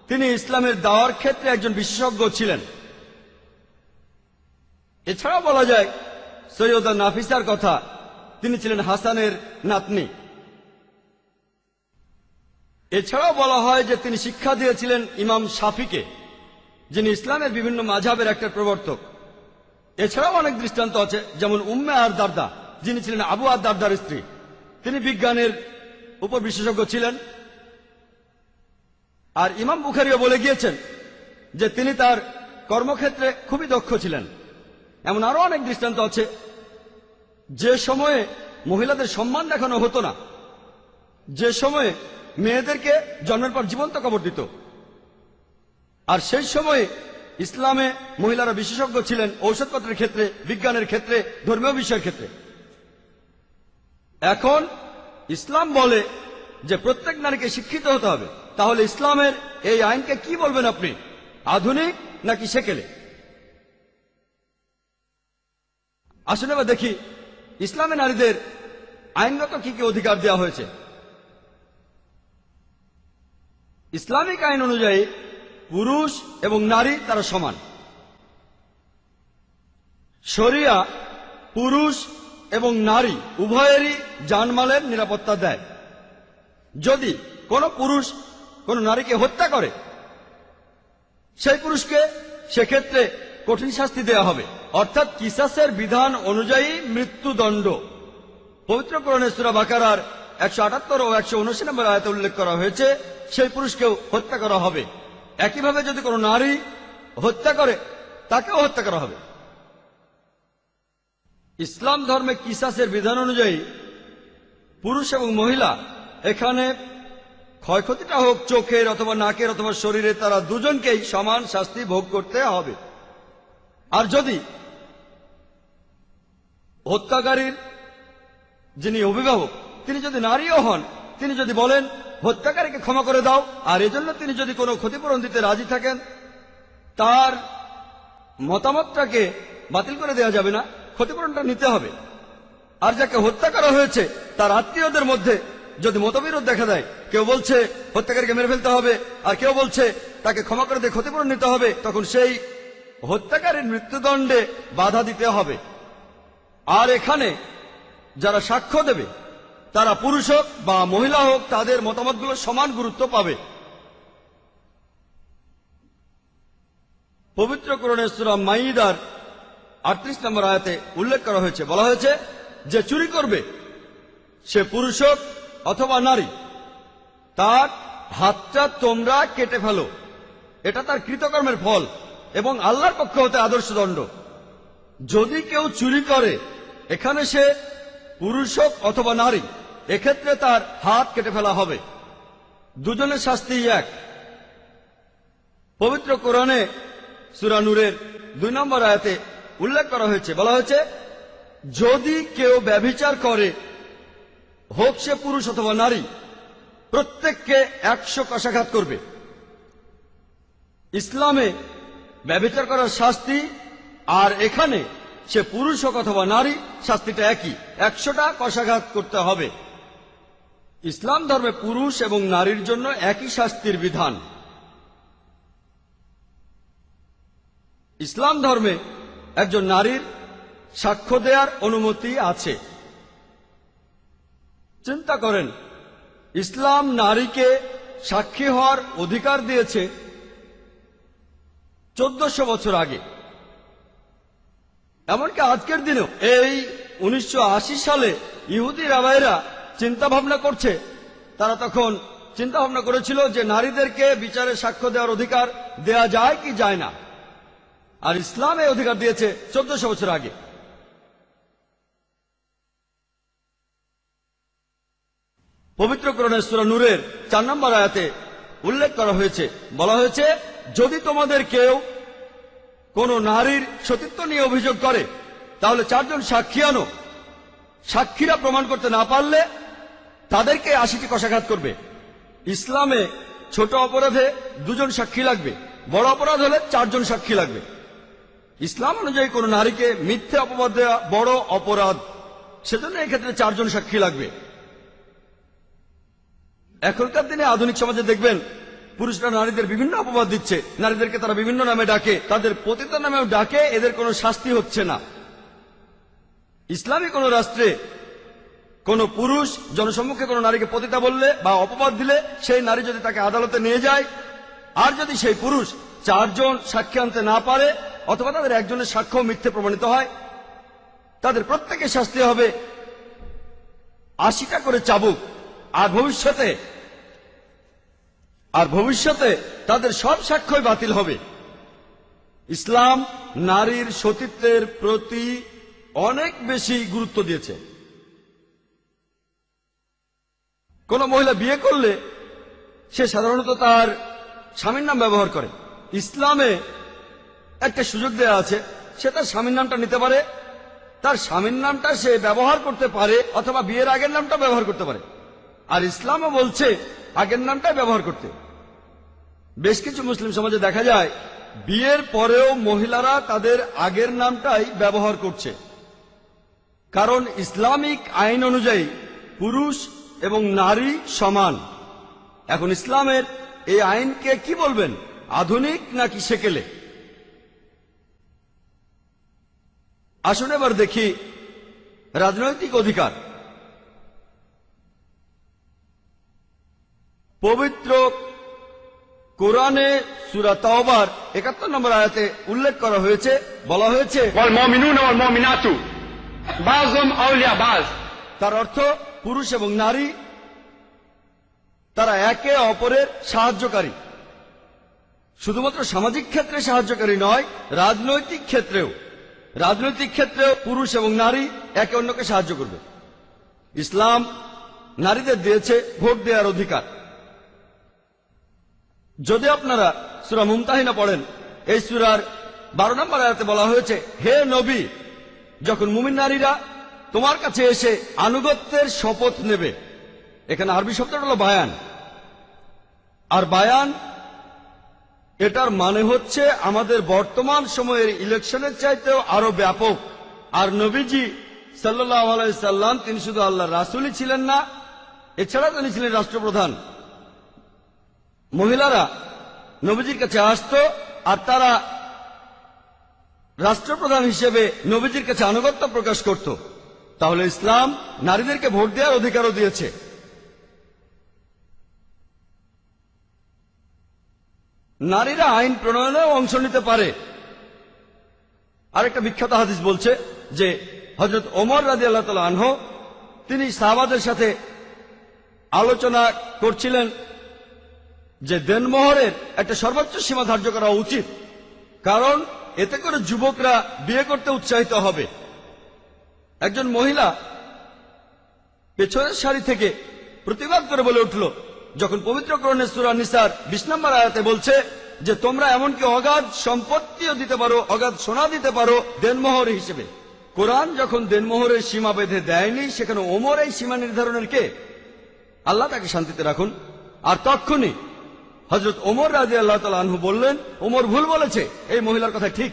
তিনি ইসলামের দাওয়ার ক্ষেত্রে একজন বিশেষজ্ঞ ছিলেন। এছাড়াও বলা যায় সৈয়দা নাফিসার কথা, তিনি ছিলেন হাসানের নাতনি। এছাড়াও বলা হয় যে তিনি শিক্ষা দিয়েছিলেন ইমাম শাফিকে, যিনি ইসলামের বিভিন্ন মাযহাবের একটা প্রবর্তক। এছাড়াও অনেক দৃষ্টান্ত আছে, যেমন উম্মে আর দারদা, যিনি ছিলেন আবু আর দারদার স্ত্রী। তিনি বিজ্ঞানের উপর বিশেষজ্ঞ ছিলেন। আর ইমাম বুখারীও বলে গিয়েছেন যে তিনি তার কর্মক্ষেত্রে খুবই দক্ষ ছিলেন। এমন আরো অনেক দৃষ্টান্ত আছে। যে সময়ে মহিলাদের সম্মান দেখানো হতো না, যে সময়ে মেয়েদেরকে জন্মের পর জীবন্ত কবর দিত, আর সেই সময়ে ইসলামে মহিলারা বিশেষজ্ঞ ছিলেন ঔষধপত্রের ক্ষেত্রে, বিজ্ঞানের ক্ষেত্রে, ধর্মীয় বিষয়ের ক্ষেত্রে। এখন ইসলাম বলে যে প্রত্যেক নারীকে শিক্ষিত হতে হবে। তাহলে ইসলামের এই আইনকে কি বলবেন আপনি, আধুনিক নাকি সেকেলে? আসুন এবার দেখি ইসলামে নারীদের আইনগত কি কি অধিকার দেওয়া হয়েছে। ইসলামিক আইন অনুযায়ী পুরুষ এবং নারী তারা সমান। শরিয়া পুরুষ এবং নারী উভয়েরই জানমালের নিরাপত্তা দেয়। যদি কোনো পুরুষ কোনো নারীকে হত্যা করে, সেই পুরুষকে সেক্ষেত্রে কঠিন শাস্তি দেওয়া হবে, অর্থাৎ কিসাসের বিধান অনুযায়ী মৃত্যুদণ্ড। পবিত্র কোরআনে সূরা বাকারার 178 ও 179 নম্বর আয়াতে উল্লেখ করা হয়েছে সেই পুরুষকেও হত্যা করা হবে। একইভাবে যদি কোনো নারী হত্যা করে, তাকেও হত্যা করা হবে। ইসলাম ধর্মে কিসাসের বিধান অনুযায়ী পুরুষ এবং মহিলা, এখানে ক্ষয়ক্ষতিটা হোক চোখের অথবা নাকের অথবা শরীরে, তারা দুজনকেই সমান শাস্তি ভোগ করতে হবে। আর যদি হত্যাকারীর যিনি অভিভাবক তিনি যদি নারীও হন, তিনি যদি বলেন হত্যাকারীকে ক্ষমা করে দাও, আর এজন্য তিনি যদি কোনো ক্ষতিপূরণ দিতে রাজি থাকেন, তার মতামতটাকে বাতিল করে দেওয়া যাবে না, ক্ষতিপূরণটা নিতে হবে। আর যাকে হত্যা করা হয়েছে তার আত্মীয়দের মধ্যে যদি মতবিরোধ দেখা দেয়, কেউ বলছে হত্যাকারীকে মেরে ফেলতে হবে আর কেউ বলছে তাকে ক্ষমা করে দিয়ে ক্ষতিপূরণ নিতে হবে, তখন সেই হত্যাকারীর মৃত্যুদণ্ডে বাধা দিতে হবে। আর এখানে যারা সাক্ষ্য দেবে তারা পুরুষ হোক বা মহিলা হোক, তাদের মতামতগুলো সমান গুরুত্ব পাবে। পবিত্র কোরআনের সূরা মাইদার 38 নম্বর আয়াতে উল্লেখ করা হয়েছে, বলা হয়েছে যে চুরি করবে সে পুরুষ হোক অথবা নারী, তার হাতটা তোমরা কেটে ফেলো, এটা তার কৃতকর্মের ফল এবং আল্লাহর পক্ষ হতে আদর্শ দণ্ড। যদি কেউ চুরি করে, এখানে সে পুরুষ হোক অথবা নারী, এক্ষেত্রে তার হাত কেটে ফেলা হবে। দুজনের শাস্তি এক। পবিত্র কোরআনে সূরা নূরের 2 নম্বর আয়াতে উল্লেখ করা হয়েছে, বলা হয়েছে যদি কেউ ব্যভিচার করে, হোক সে পুরুষ অথবা নারী, প্রত্যেককে 100 কষাঘাত করবে। ইসলামে ব্যভিচার করার শাস্তি আর এখানে সে পুরুষ হোক অথবা নারী, শাস্তিটা একই, 100টা কষাঘাত করতে হবে। ইসলাম ধর্মে পুরুষ এবং নারীর জন্য একই শাস্তির বিধান। ইসলাম ধর্মে একজন নারীর সাক্ষ্য দেওয়ার অনুমতি আছে। চিন্তা করেন, ইসলাম নারীকে সাক্ষী হওয়ার অধিকার দিয়েছে 1400 বছর আগে। এমনকি আজকের দিনেও এই 1980 সালে ইহুদি রাবাইরা চিন্তা ভাবনা করছে, তারা তখন চিন্তা ভাবনা করেছিল যে নারীদেরকে বিচারে সাক্ষ্য দেওয়ার অধিকার দেয়া যায় কি যায় না, আর ইসলাম এই অধিকার দিয়েছে 1400 বছর আগে। পবিত্র কোরআনের সূরা নূরের 4 নম্বর আয়াতে উল্লেখ করা হয়েছে, বলা হয়েছে যদি তোমাদের কেউ কোন নারীর সতীত্ব নিয়ে অভিযোগ করে, তাহলে 4 জন সাক্ষী আনো। সাক্ষীরা প্রমাণ করতে না পারলে তাদেরকে 80টি কষাঘাত করবে। ইসলামে ছোট অপরাধে 2 জন সাক্ষী লাগবে, বড় অপরাধ হলে 4 জন সাক্ষী লাগবে। ইসলাম অনুযায়ী কোন নারীকে মিথ্যে অপবাদ দেওয়া বড় অপরাধ, সেজন্য এক্ষেত্রে 4 জন সাক্ষী লাগবে। এখনকার দিনে আধুনিক সমাজে দেখবেন পুরুষরা নারীদের বিভিন্ন অপবাদ দিচ্ছে, নারীদেরকে তারা বিভিন্ন নামে ডাকে, তাদের পতিতা নামেও ডাকে, এদের কোনো শাস্তি হচ্ছে না। ইসলামী কোন রাষ্ট্রে কোন পুরুষ জনসম্মুখে কোন নারীকে পতিতা বললে বা অপবাদ দিলে, সেই নারী যদি তাকে আদালতে নিয়ে যায়, আর যদি সেই পুরুষ 4 জন সাক্ষী আনতে না পারে অথবা তাদের একজনের সাক্ষ্য মিথ্যে প্রমাণিত হয়, তাদের প্রত্যেকের শাস্তি হবে 80টা করে চাবুক। আর ভবিষ্যতে তাদের সব সাক্ষ্যই বাতিল হবে। ইসলাম নারীর সতীত্বের প্রতি অনেক বেশি গুরুত্ব দিয়েছে। কোন মহিলা বিয়ে করলে সে সাধারণত তার স্বামীর নাম ব্যবহার করে। ইসলামে একটা সুযোগ দেওয়া আছে, সে তার স্বামীর নামটা নিতে পারে, তার স্বামীর নামটা সে ব্যবহার করতে পারে, অথবা বিয়ের আগের নামটা ব্যবহার করতে পারে। আর ইসলামও বলছে আগের নামটাই ব্যবহার করতে। বেশ কিছু মুসলিম সমাজে দেখা যায় বিয়ের পরেও মহিলারা তাদের আগের নামটাই ব্যবহার করছে, কারণ ইসলামিক আইন অনুযায়ী পুরুষ এবং নারী সমান। এখন ইসলামের এই আইনকে কি বলবেন, আধুনিক নাকি সেকেলে? আসুন এবার দেখি রাজনৈতিক অধিকার। পবিত্র কোরআনে সূরা তাওবার ৭১ নম্বর আয়াতে উল্লেখ করা হয়েছে, বলা হয়েছে والمؤمنون والمؤمنات بعضهم أولياء بعض। তার অর্থ পুরুষ এবং নারী তারা একে অপরের সাহায্যকারী। শুধুমাত্র সামাজিক ক্ষেত্রে সাহায্যকারী নয়, রাজনৈতিক ক্ষেত্রেও পুরুষ এবং নারী একে অন্যকে সাহায্য করবে। ইসলাম নারীদের দিয়েছে ভোট দেওয়ার অধিকার। যদি আপনারা সূরা মুমতাহিনা পড়েন, এই সূরার 12 নম্বর আয়াতে বলা হয়েছে, হে নবী, যখন মুমিন নারীরা তোমার কাছে এসে আনুগত্যের শপথ নেবে, এখানে আরবি শব্দটা হলো বায়ান, আর বায়ান এটার মানে হচ্ছে আমাদের বর্তমান সময়ের ইলেকশনের চাইতেও আরো ব্যাপক। আর নবীজি সাল্লাল্লাহু আলাইহি সাল্লাম তিনি শুধু আল্লাহর রাসূলই ছিলেন না, এছাড়া তিনি ছিলেন রাষ্ট্রপ্রধান। মহিলারা নবীজির কাছে আসতো আর তারা রাষ্ট্রপ্রধান হিসেবে নবীজির কাছে আনুগত্য প্রকাশ করত। তাহলে ইসলাম নারীদেরকে ভোট দেওয়ার অধিকারও দিয়েছে। নারীরা আইন প্রণয়নেও অংশ নিতে পারে। আরেকটা বিখ্যাত হাদিস বলছে যে হযরত ওমর রাদিয়াল্লাহু তাআলা আনহু তিনি সাহাবাদের সাথে আলোচনা করছিলেন যে দেনমোহরের একটা সর্বোচ্চ সীমা ধার্য করা উচিত, কারণ এতে করে যুবকরা বিয়ে করতে উৎসাহিত হবে। একজন মহিলা পেছনের সারি থেকে প্রতিবাদ করে বলে উঠল, যখন পবিত্র কোরআনের সূরা নিসার 20 নম্বর আয়াতে বলছে যে তোমরা এমনকি অগাধ সম্পত্তিও দিতে পারো, অগাধ সোনা দিতে পারো দেনমোহর হিসেবে। কোরআন যখন দেনমোহরের সীমা বেঁধে দেয়নি, সেখানে ওমর এই সীমা নির্ধারণের কে? আল্লাহ তাকে শান্তিতে রাখুন। আর তখনই হযরত ওমর রাদিয়াল্লাহু তাআলা আনহু বললেন, ওমর ভুল বলেছে, এই মহিলার কথা ঠিক।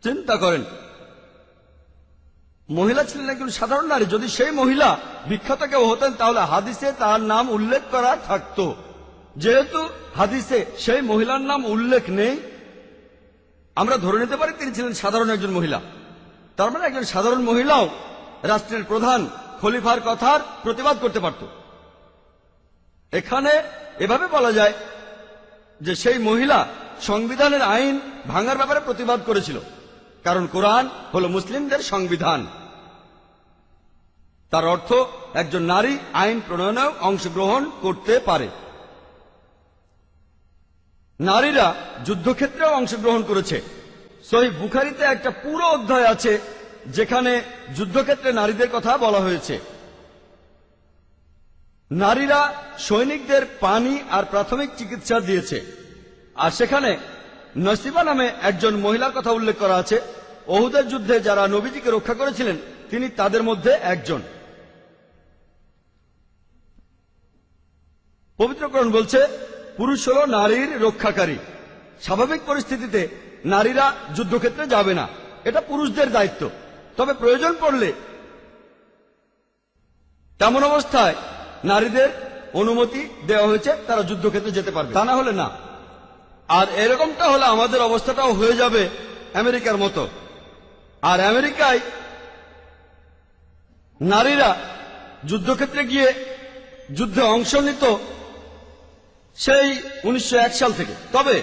চিন্তা করেন, মহিলা ছিলেন একজন সাধারণ নারী। যদি সেই মহিলা বিখ্যাত কেউ হতেন তাহলে হাদিসে তার নাম উল্লেখ করা থাকতো। যেহেতু হাদিসে সেই মহিলার নাম উল্লেখ নেই, আমরা ধরে নিতে পারি তিনি ছিলেন সাধারণ একজন মহিলা। তার মানে একজন সাধারণ মহিলাও রাষ্ট্রের প্রধান খলিফার কথার প্রতিবাদ করতে পারত। এখানে এভাবে বলা যায় যে সেই মহিলা সংবিধানের আইন ভাঙার ব্যাপারে প্রতিবাদ করেছিল, কারণ কোরআন হলো মুসলিমদের সংবিধান। তার অর্থ একজন নারী আইন প্রণয়নেও অংশগ্রহণ করতে পারে। নারীরা যুদ্ধক্ষেত্রেও অংশগ্রহণ করেছে। সহিহ বুখারীতে একটা পুরো অধ্যায় আছে যেখানে যুদ্ধক্ষেত্রে নারীদের কথা বলা হয়েছে। নারীরা সৈনিকদের পানি আর প্রাথমিক চিকিৎসা দিয়েছে। আর সেখানে নসিবা নামে একজন মহিলার কথা উল্লেখ করা আছে। ওহুদের যুদ্ধে যারা নবীজিকে রক্ষা করেছিলেন তিনি তাদের মধ্যে একজন। পবিত্র কোরআন বলছে পুরুষ হলো নারীর রক্ষাকারী। স্বাভাবিক পরিস্থিতিতে নারীরা যুদ্ধক্ষেত্রে যাবে না, এটা পুরুষদের দায়িত্ব। তবে প্রয়োজন পড়লে তেমন অবস্থায় নারীদের অনুমতি দেওয়া হয়েছে, তারা যুদ্ধক্ষেত্রে যেতে পারবে, তা না হলে না। আর এরকমটা হলে আমাদের অবস্থাটাও হয়ে যাবে আমেরিকার মতো। আর আমেরিকায় নারীরা যুদ্ধক্ষেত্রে গিয়ে যুদ্ধে অংশ নিত সেই 1901 সাল থেকে। তবে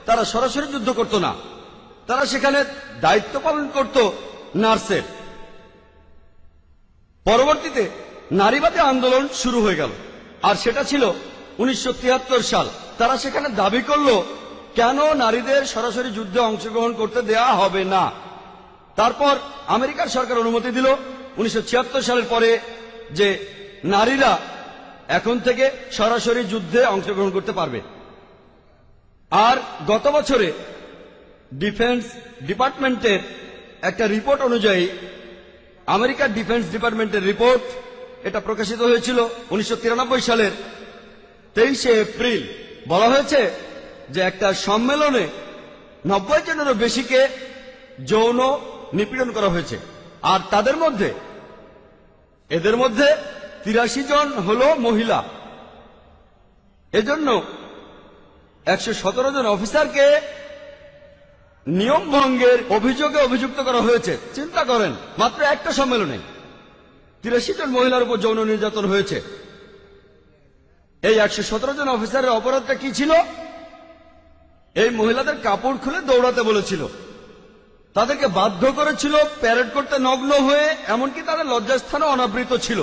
তারা সরাসরি যুদ্ধ করত না, তারা সেখানে দায়িত্ব পালন করত নার্সের। পরবর্তীতে নারীবাদী আন্দোলন শুরু হয়ে গেল, আর সেটা ছিল 1973 সাল। তারা সেখানে দাবি করল কেন নারীদের সরাসরি যুদ্ধে অংশগ্রহণ করতে দেয়া হবে না। তারপর আমেরিকার সরকার অনুমতি দিল 1976 সালের পরে যে নারীরা এখন থেকে সরাসরি যুদ্ধে অংশগ্রহণ করতে পারবে। আর গত বছরে ডিফেন্স ডিপার্টমেন্টের একটা রিপোর্ট অনুযায়ী, আমেরিকার ডিফেন্স ডিপার্টমেন্টের রিপোর্ট, এটা প্রকাশিত হয়েছিল 1993 সালের 23শে এপ্রিল। বলা হয়েছে যে একটা সম্মেলনে 90 জনেরও বেশিকে যৌন নিপীড়ন করা হয়েছে। আর এদের মধ্যে 83 জন হলো মহিলা। এজন্য 117 জন অফিসারকে নিয়ম ভঙ্গের অভিযোগে অভিযুক্ত করা হয়েছে। চিন্তা করেন, মাত্র একটা সম্মেলনে 83 জন মহিলার উপর যৌন নির্যাতন হয়েছে। এই 117 জন অফিসারের অপরাধটা কি ছিল? এই মহিলাদের কাপড় খুলে দৌড়াতে বলেছিল, তাদেরকে বাধ্য করেছিল প্যারেড করতে নগ্ন হয়ে, এমনকি তাদের লজ্জাস্থানও অনাবৃত ছিল।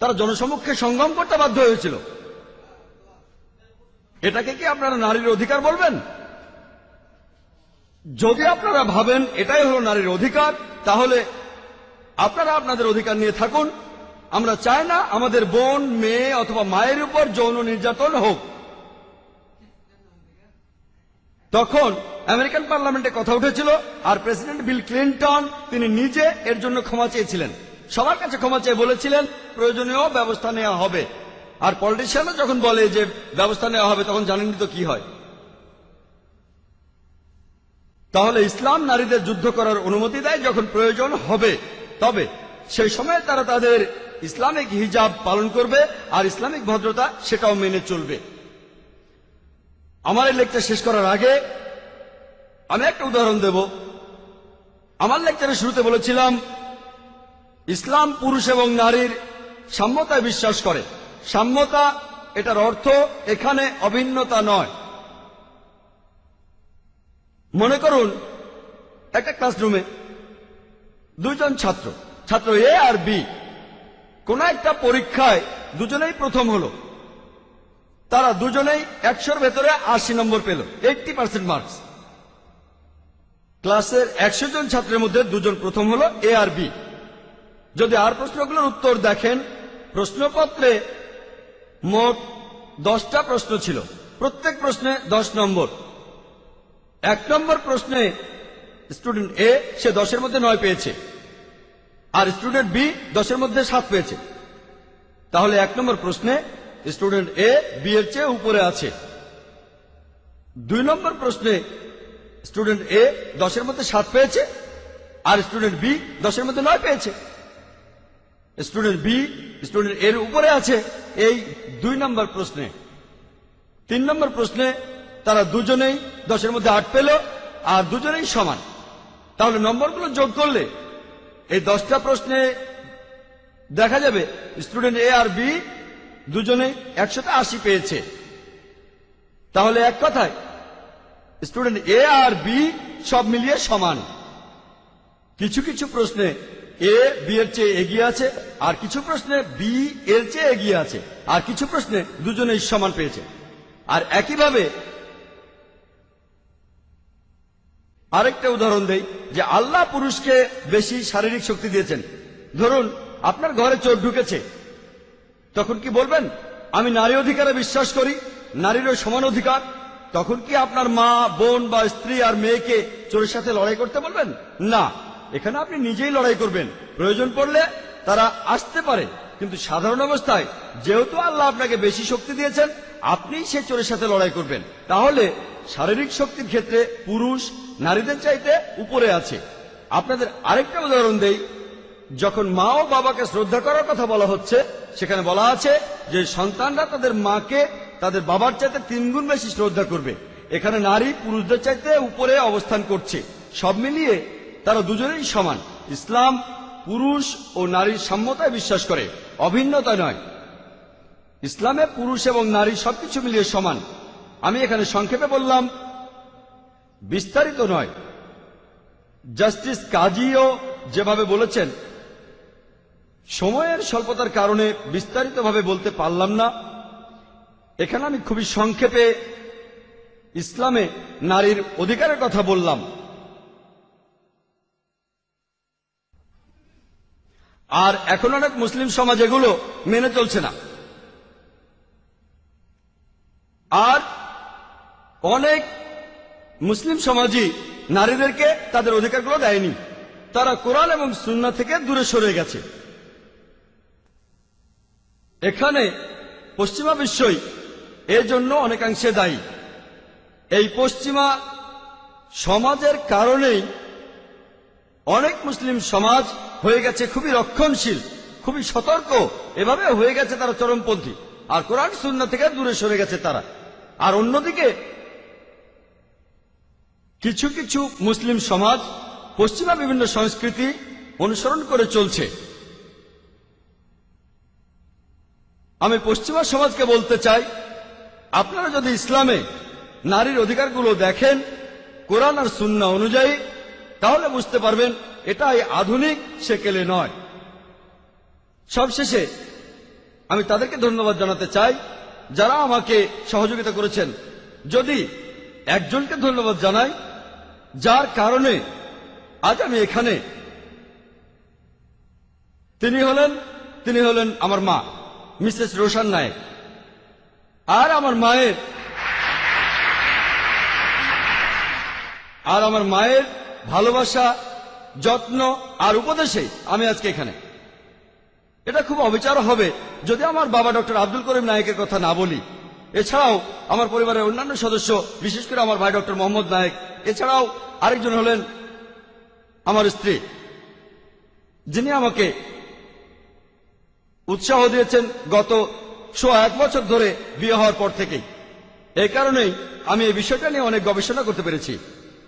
তারা জনসমক্ষে সংগ্রাম করতে বাধ্য হয়েছিল। এটাকে কি আপনারা নারীর অধিকার বলবেন? যদি আপনারা ভাবেন এটাই হলো নারীর অধিকার, তাহলে আপনারা আপনাদের অধিকার নিয়ে থাকুন। আমরা চাই না আমাদের বোন, মেয়ে অথবা মায়ের উপর যৌন নির্যাতন হোক। তখন আমেরিকান পার্লামেন্টে কথা উঠেছিল, আর প্রেসিডেন্ট বিল ক্লিন্টন তিনি নিজে এর জন্য ক্ষমা চেয়েছিলেন। সবার কাছে ক্ষমা চেয়ে বলেছিলেন প্রয়োজনীয় ব্যবস্থা নেওয়া হবে। আর পলিটিশিয়ানরা যখন বলে যে ব্যবস্থা নেওয়া হবে, তখন জানেনই তো কি হয়। তাহলে ইসলাম নারীদের যুদ্ধ করার অনুমতি দেয় যখন প্রয়োজন হবে, তবে সেই সময় তারা তাদের ইসলামিক হিজাব পালন করবে, আর ইসলামিক ভদ্রতা সেটাও মেনে চলবে। আমার এই লেকচার শেষ করার আগে আমি একটা উদাহরণ দেব। আমার লেকচারের শুরুতে বলেছিলাম ইসলাম পুরুষ এবং নারীর সাম্যতায় বিশ্বাস করে। সাম্যতা, এটার অর্থ এখানে অভিন্নতা নয়। মনে করুন একটা ক্লাসরুমে দুইজন ছাত্র এ আর বি কোন একটা পরীক্ষায় দুজনেই প্রথম হলো। তারা দুজনেই 100-র ভেতরে 80 নম্বর পেল, 80% মার্কস। ক্লাসের 100 জন ছাত্রের মধ্যে দুজন প্রথম হলো, এ আর বি। যদি আর প্রশ্নগুলোর উত্তর দেখেন, প্রশ্নপত্রে মোট 10টা প্রশ্ন ছিল, প্রত্যেক প্রশ্নে 10 নম্বর। 1 নম্বর প্রশ্নে স্টুডেন্ট এ সে 10-এর মধ্যে 9 পেয়েছে, আর স্টুডেন্ট বি 10-এর মধ্যে 7 পেয়েছে। তাহলে 1 নম্বর প্রশ্নে স্টুডেন্ট এ বি এর চেয়ে উপরে আছে। 2 নম্বর প্রশ্নে স্টুডেন্ট এ 10-এর মধ্যে 7 পেয়েছে, আর স্টুডেন্ট বি 10-এর মধ্যে 9 পেয়েছে। স্টুডেন্ট বি স্টুডেন্ট এর উপরে আছে এই 2 নম্বর প্রশ্নে। 3 নম্বর প্রশ্নে তারা দুজনেই 10-এর মধ্যে 8 পেল, আর দুজনেই সমান। তাহলে নম্বরগুলো যোগ করলে এই 10টা প্রশ্নে দেখা যাবে স্টুডেন্ট এ আর বি দুজনেই 180 পেয়েছে। তাহলে এক কথায় স্টুডেন্ট এ আর বি সব মিলিয়ে সমান। কিছু কিছু প্রশ্নে এ বি এর চেয়ে এগিয়ে আছে, আর কিছু প্রশ্নে বি এর চেয়ে এগিয়ে আছে, আর কিছু প্রশ্নে দুজনেই সমান পেয়েছে। আর একইভাবে আরেকটা উদাহরণ দেই যে আল্লাহ পুরুষকে বেশি শারীরিক শক্তি দিয়েছেন। ধরুন আপনার ঘরে চোর ঢুকেছে, তখন কি বলবেন আমি নারী অধিকারে বিশ্বাস করি, নারীরও সমান অধিকার? তখন কি আপনার মা, বোন বা স্ত্রী আর মেয়েকে চোরের সাথে লড়াই করতে বলবেন? না, এখানে আপনি নিজেই লড়াই করবেন। প্রয়োজন পড়লে তারা আসতে পারে, কিন্তু সাধারণ অবস্থায় যেহেতু আল্লাহ আপনাকে বেশি শক্তি দিয়েছেন, আপনি সে চোরের সাথে লড়াই করবেন। তাহলে শারীরিক শক্তির ক্ষেত্রে পুরুষ নারীদের চাইতে উপরে আছে। আপনাদের আরেকটা উদাহরণ দেই। যখন মা ও বাবাকে শ্রদ্ধা করার কথা বলা হচ্ছে, সেখানে বলা আছে যে সন্তানরা তাদের মাকে তাদের বাবার চাইতে 3 গুণ বেশি শ্রদ্ধা করবে। এখানে নারী পুরুষদের চাইতে উপরে অবস্থান করছে। সব মিলিয়ে তারা দুজনেই সমান। ইসলাম পুরুষ ও নারীর সাম্যতায় বিশ্বাস করে, অভিন্নতা নয়। ইসলামে পুরুষ এবং নারী সবকিছু মিলিয়ে সমান। আমি এখানে সংক্ষেপে বললাম, বিস্তারিত নয়। জাস্টিস কাজীও যেভাবে বলেছেন, সময়ের স্বল্পতার কারণে বিস্তারিতভাবে বলতে পারলাম না। এখানে আমি খুবই সংক্ষেপে ইসলামে নারীর অধিকারের কথা বললাম। আর এখন অনেক মুসলিম সমাজ এগুলো মেনে চলছে না। আর অনেক মুসলিম সমাজই নারীদেরকে তাদের অধিকারগুলো দেয়নি। তারা কোরআন এবং সুন্নাহ থেকে দূরে সরে গেছে। এখানে পশ্চিমা বিশ্বই এর জন্য অনেকাংশে দায়ী। এই পশ্চিমা সমাজের কারণেই অনেক মুসলিম সমাজ হয়ে গেছে খুবই রক্ষণশীল, খুবই সতর্ক। এভাবে হয়ে গেছে তারা চরমপন্থী। আর কোরআন সুন্নাহ থেকে দূরে সরে গেছে তারা। আর অন্যদিকে কিছু কিছু মুসলিম সমাজ পশ্চিমা বিভিন্ন সংস্কৃতি অনুসরণ করে চলছে। আমি পশ্চিমা সমাজকে বলতে চাই, আপনারা যদি ইসলামে নারীর অধিকারগুলো দেখেন কোরআন আর সুন্নাহ অনুযায়ী, তাহলে বুঝতে পারবেন এটাই আধুনিক সেকেলে নয়। সবশেষে আমি তাদেরকে ধন্যবাদ জানাতে চাই যারা আমাকে সহযোগিতা করেছেন। যদি একজনকে ধন্যবাদ জানাই, যার কারণে আজ আমি এখানে, তিনি হলেন আমার মা মিসেস রোশন নায়েক। আর আমার মায়ের ভালোবাসা, যত্ন আর উপদেশে আমি আজকে এখানে। এটা খুব অবিচার হবে যদি আমার বাবা ডক্টর আব্দুল করিম নায়েকের কথা না বলি। এছাড়াও আমার পরিবারের অন্যান্য সদস্য, বিশেষ করে আমার ভাই ডক্টর মোহাম্মদ নায়েক, এছাড়াও আরেকজন হলেন আমার স্ত্রী, যিনি আমাকে উৎসাহ দিয়েছেন গত 1 বছর ধরে বিয়ে হওয়ার পর থেকেই। এই কারণেই আমি এই বিষয়টা নিয়ে অনেক গবেষণা করতে পেরেছি।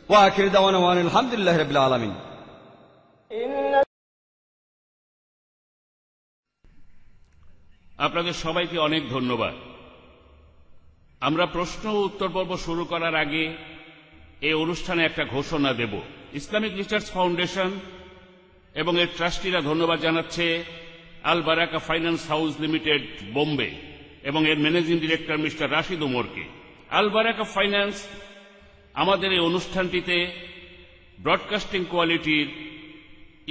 ওয়া আখির দাওয়ানা আলহামদুলিল্লাহি রাব্বিল আলামিন। আপনাদের সবাইকে অনেক ধন্যবাদ। আমরা প্রশ্ন ও উত্তর পর্ব শুরু করার আগে এই অনুষ্ঠানে একটা ঘোষণা দেব। ইসলামিক রিসার্চ ফাউন্ডেশন এবং এর ট্রাস্টিরা ধন্যবাদ জানাচ্ছে আল বারাকা ফাইন্যান্স হাউস লিমিটেড বোম্বে এবং এর ম্যানেজিং ডিরেক্টর মিস্টার রাশিদ ওমরকে। আল বারাকা ফাইন্যান্স আমাদের এই অনুষ্ঠানটিতে ব্রডকাস্টিং কোয়ালিটির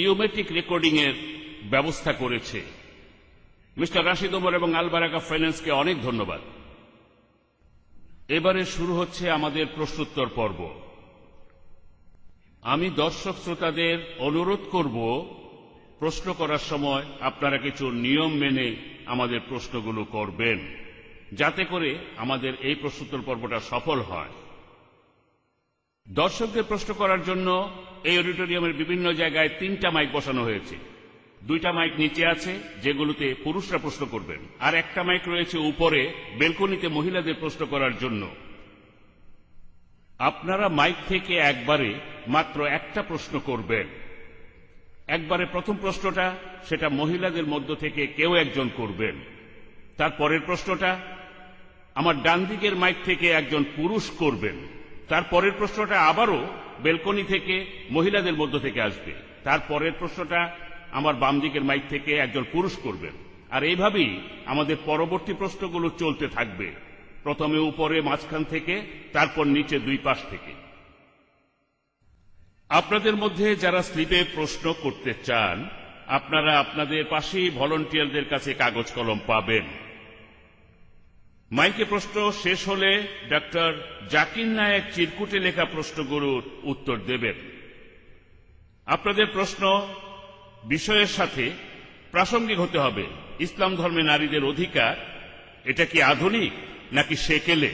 ইউমেট্রিক রেকর্ডিং এর ব্যবস্থা করেছে। মিস্টার রাশিদ ওমর এবং আল বারাকা ফাইন্যান্সকে অনেক ধন্যবাদ। এবারে শুরু হচ্ছে আমাদের প্রশ্নোত্তর পর্ব। আমি দর্শক শ্রোতাদের অনুরোধ করব, প্রশ্ন করার সময় আপনারা কিছু নিয়ম মেনে আমাদের প্রশ্নগুলো করবেন, যাতে করে আমাদের এই প্রশ্নোত্তর পর্বটা সফল হয়। দর্শকদের প্রশ্ন করার জন্য এই অডিটোরিয়ামের বিভিন্ন জায়গায় 3টা মাইক বসানো হয়েছে। 2টা মাইক নিচে আছে, যেগুলোতে পুরুষরা প্রশ্ন করবেন, আর একটা মাইক রয়েছে উপরে বেলকনিতে মহিলাদের প্রশ্ন করার জন্য। আপনারা মাইক থেকে একবারে মাত্র একটা প্রশ্ন করবেন। একবারে প্রথম প্রশ্নটা সেটা মহিলাদের মধ্য থেকে কেউ একজন করবেন। তারপরের প্রশ্নটা আমার ডান দিকের মাইক থেকে একজন পুরুষ করবেন। তারপরের প্রশ্নটা আবারও বেলকনি থেকে মহিলাদের মধ্য থেকে আসবে। তারপরের প্রশ্নটা আমার বাম দিকের মাইক থেকে একজন পুরুষ করবেন। আর এইভাবেই আমাদের পরবর্তী প্রশ্নগুলো চলতে থাকবে, প্রথমে উপরে মাঝখান থেকে, তারপর নিচে 2 পাশ থেকে। আপনাদের মধ্যে যারা স্লিপে প্রশ্ন করতে চান, আপনারা আপনাদের পাশেই ভলান্টিয়ারদের কাছে কাগজ কলম পাবেন। মাইকে প্রশ্ন শেষ হলে ডক্টর জাকির নায়েক চিরকুটে লেখা প্রশ্নগুলোর উত্তর দেবেন। আপনাদের প্রশ্ন বিষয়ের সাথে প্রাসঙ্গিক হতে হবে। ইসলাম ধর্মে নারীদের অধিকার, এটা কি আধুনিক নাকি সেকেলে?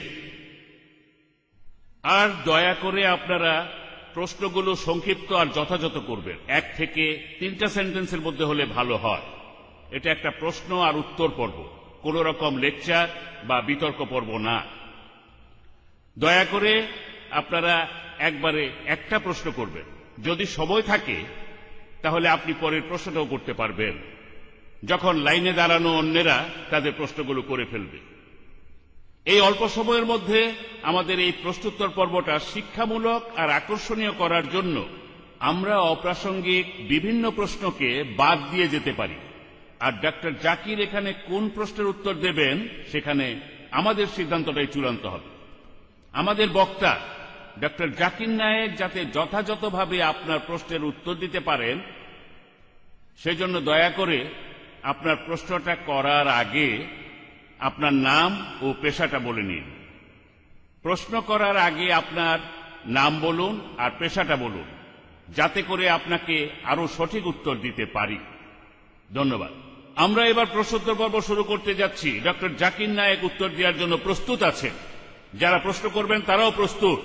আর দয়া করে আপনারা প্রশ্নগুলো সংক্ষিপ্ত আর যথাযথ করবেন। 1 থেকে 3টা সেন্টেন্সের মধ্যে হলে ভালো হয়। এটা একটা প্রশ্ন আর উত্তর পর্ব, কোন রকম লেকচার বা বিতর্ক পর্ব না। দয়া করে আপনারা একবারে একটা প্রশ্ন করবেন। যদি সময় থাকে তাহলে আপনি পরের প্রশ্নটাও করতে পারবেন, যখন লাইনে দাঁড়ানো অন্যেরা তাদের প্রশ্নগুলো করে ফেলবে। এই অল্প সময়ের মধ্যে আমাদের এই প্রশ্নোত্তর পর্বটা শিক্ষামূলক আর আকর্ষণীয় করার জন্য আমরা অপ্রাসঙ্গিক বিভিন্ন প্রশ্নকে বাদ দিয়ে যেতে পারি। আর ডক্টর জাকির এখানে কোন প্রশ্নের উত্তর দেবেন সেখানে আমাদের সিদ্ধান্তটাই চূড়ান্ত হবে। আমাদের বক্তা ডক্টর জাকির নায়েক যাতে যথাযথভাবে আপনার প্রশ্নের উত্তর দিতে পারেন, সেজন্য দয়া করে আপনার প্রশ্নটা করার আগে আপনার নাম ও পেশাটা বলে নিন। প্রশ্ন করার আগে আপনার নাম বলুন আর পেশাটা বলুন, যাতে করে আপনাকে আরো সঠিক উত্তর দিতে পারি। ধন্যবাদ। আমরা এবার প্রশ্নোত্তর পর্ব শুরু করতে যাচ্ছি। ডক্টর জাকির নায়েক উত্তর দেওয়ার জন্য প্রস্তুত আছেন। যারা প্রশ্ন করবেন তারাও প্রস্তুত।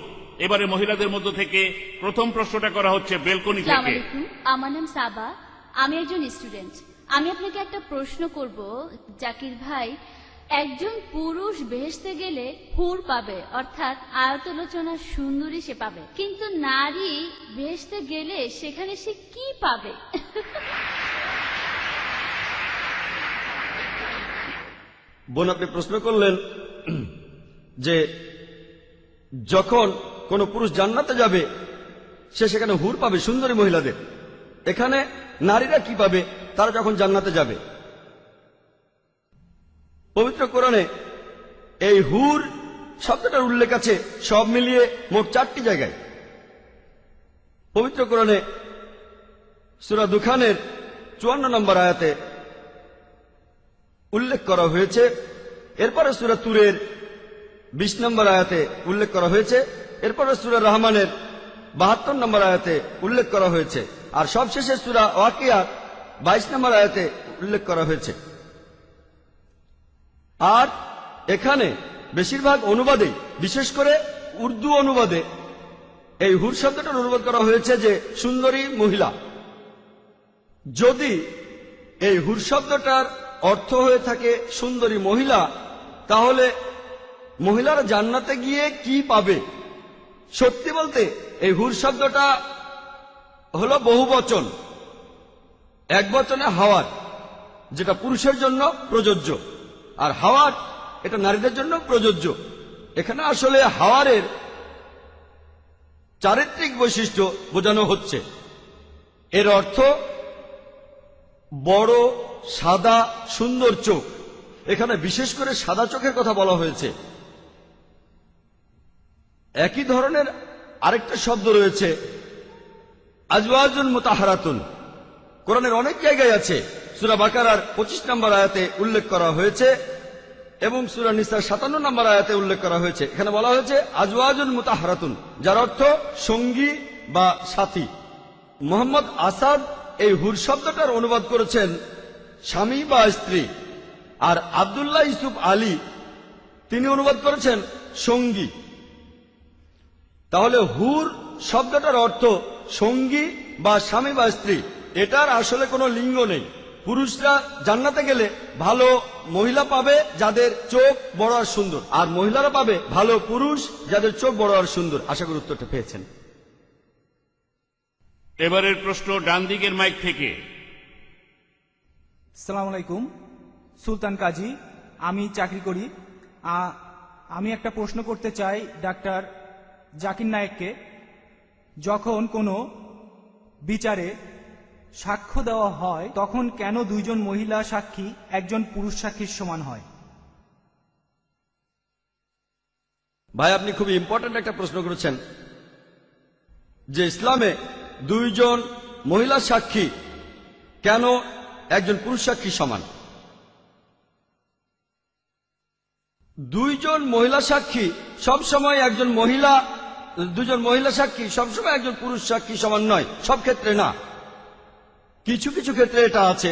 এবারে মহিলাদের মধ্য থেকে প্রথম প্রশ্নটা করা হচ্ছে বেলকনি থেকে। আমার নাম সাবা, আমি একজন স্টুডেন্ট। আমি আপনাকে একটা প্রশ্ন করব জাকির ভাই। একজন পুরুষ বেহেশতে গেলে হুর পাবে, অর্থাৎ আয়তলোচনা সুন্দরী সে পাবে, কিন্তু নারী বেহেশতে গেলে সেখানে সে কি পাবে? বোন, আপনি প্রশ্ন করলেন যে যখন কোন পুরুষ জান্নাতে যাবে সে সেখানে হুর পাবে, সুন্দরী মহিলাদের। এখানে নারীরা কি পাবে তারা যখন জান্নাতে যাবে? পবিত্র কোরআনে এই হুর শব্দটার উল্লেখ আছে সব মিলিয়ে মোট 4টি জায়গায়। পবিত্র কোরআনে সূরা দুখানের 54 নম্বর আয়াতে উল্লেখ করা হয়েছে, এরপরে সূরা তুরের 20 নম্বর আয়াতে উল্লেখ করা হয়েছে, এরপরে সূরা রহমানের 72 নম্বর আয়াতে উল্লেখ করা হয়েছে, আর সবশেষে সূরা ওয়াকিয়ার 22 নম্বর আয়াতে উল্লেখ করা হয়েছে। আর এখানে বেশিরভাগ অনুবাদেই, বিশেষ করে উর্দু অনুবাদে, এই হুর শব্দটার অনুবাদ করা হয়েছে যে সুন্দরী মহিলা। যদি এই হুর শব্দটার অর্থ হয়ে থাকে সুন্দরী মহিলা, তাহলে মহিলারা জান্নাতে গিয়ে কি পাবে? সত্যি বলতে এই হুর শব্দটা হলো বহুবচন, এক বচনে হাওয়ার, যেটা পুরুষের জন্য প্রযোজ্য, আর হাওয়ার এটা নারীদের জন্য প্রযোজ্য। এখানে আসলে হাওয়ারের চারিত্রিক বৈশিষ্ট্য বোঝানো হচ্ছে। এর অর্থ বড় সাদা সুন্দর চোখ। এখানে বিশেষ করে সাদা চোখের কথা বলা হয়েছে। একই ধরনের আরেকটা শব্দ রয়েছে আজওয়াজুন মুতাহারাতুন, কোরআনের অনেক জায়গায় আছে। সূরা বাকারার 25 নম্বর আয়াতে উল্লেখ করা হয়েছে এবং সূরা নিসার 57 নম্বর আয়াতে উল্লেখ করা হয়েছে। এখানে বলা হয়েছে আজওয়াজুন মুতাহারাতুন, যার অর্থ সঙ্গী বা সাথী। মোহাম্মদ আসাদ এই হুর শব্দটার অনুবাদ করেছেন স্বামী বা স্ত্রী, আর আব্দুল্লাহ ইউসুফ আলী তিনি অনুবাদ করেছেন সঙ্গী। তাহলে হুর শব্দটার অর্থ সঙ্গী বা স্বামী বা স্ত্রী। এটার আসলে কোনো লিঙ্গ নেই। পুরুষরা জান্নাতে গেলে ভালো মহিলা পাবে যাদের চোখ বড় আর সুন্দর, আর মহিলারা পাবে ভালো পুরুষ যাদের চোখ বড় আর সুন্দর। আশা করি উত্তরটা পেয়েছেন। এবারের প্রশ্ন ডান দিকের মাইক থেকে। আসসালামু আলাইকুম, সুলতান কাজী, আমি চাকরি করি। আমি একটা প্রশ্ন করতে চাই ডাক্তার জাকির নায়েককে। যখন কোনো বিচারে সাক্ষ্য দেওয়া হয় তখন কেন দুইজন মহিলা সাক্ষী একজন পুরুষ সাক্ষীর সমান হয়? ভাই, আপনি খুব ইম্পর্ট্যান্ট একটা প্রশ্ন করেছেন যে ইসলামে দুইজন মহিলা সাক্ষী কেন একজন পুরুষ সাক্ষী সমান। দুইজন মহিলা সাক্ষী সবসময় একজন মহিলা, দুজন মহিলা সাক্ষী সবসময় একজন পুরুষ সাক্ষী সমান নয়, সব ক্ষেত্রে না। কিছু কিছু ক্ষেত্রে এটা আছে।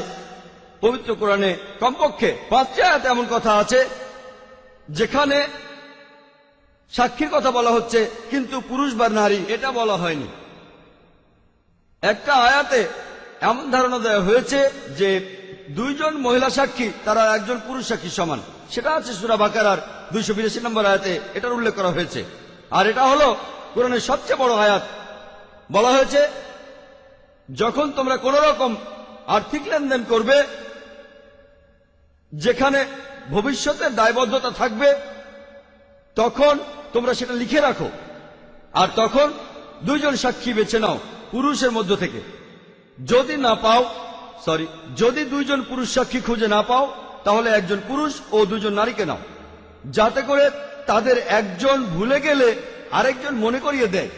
পবিত্র কোরআনে কমপক্ষে 5টি আয়াতে এমন কথা আছে যেখানে সাক্ষীর কথা বলা হচ্ছে কিন্তু পুরুষ বা নারী এটা বলা হয়নি। একটা আয়াতে এমন ধারণা দেওয়া হয়েছে যে দুইজন মহিলা সাক্ষী তারা একজন পুরুষ সাক্ষী সমান। সেটা আছে সূরা বাকারার 282 নম্বর আয়াতে এটার উল্লেখ করা হয়েছে। আর এটা হলো কোরআনের সবচেয়ে বড় আয়াত। বলা হয়েছে যখন তোমরা কোন রকম আর্থিক লেনদেন করবে যেখানে ভবিষ্যতের দায়বদ্ধতা থাকবে তখন তোমরা সেটা লিখে রাখো, আর তখন দুইজন সাক্ষী বেছে নাও পুরুষের মধ্য থেকে। যদি দুইজন পুরুষ সাক্ষী খুঁজে না পাও তাহলে একজন পুরুষ ও দুজন নারীকে নাও, যাতে করে তাদের একজন ভুলে গেলে আরেকজন মনে করিয়ে দেয়।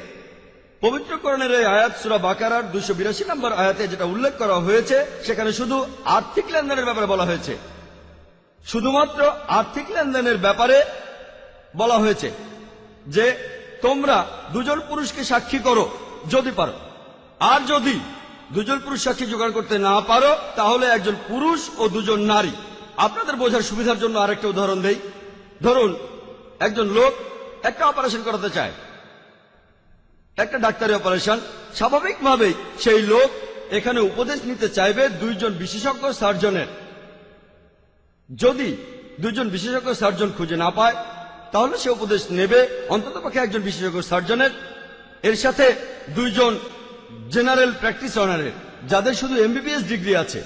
পবিত্র কোরআনের এই আয়াত সূরা বাকারার 282 নম্বর আয়াতে যেটা উল্লেখ করা হয়েছে সেখানে শুধু আর্থিক লেনদেনের ব্যাপারে বলা হয়েছে, শুধুমাত্র আর্থিক লেনদেনের ব্যাপারে বলা হয়েছে যে তোমরা দুজন পুরুষকে সাক্ষী করো যদি পারো, আর যদি দুজন পুরুষ সাক্ষী জোগাড় করতে না পারো তাহলে একজন পুরুষ ও দুজন নারী। আপনাদের বোঝার সুবিধার জন্য আরেকটা উদাহরণ দেই। ধরুন একজন লোক একটা অপারেশন করাতে চায়, একটা ডাক্তারি অপারেশন। স্বাভাবিকভাবেই সেই লোক এখানে উপদেশ নিতে চাইবে দুইজন বিশেষজ্ঞ সার্জনের। যদি দুজন বিশেষজ্ঞ সার্জন খুঁজে না পায়, তাহলে সে উপদেশ নেবে অন্ততপক্ষে একজন বিশেষজ্ঞ সার্জনের, এর সাথে দুইজন জেনারেল প্র্যাকটিশনারের যাদের শুধু এমবিবিএস ডিগ্রি আছে।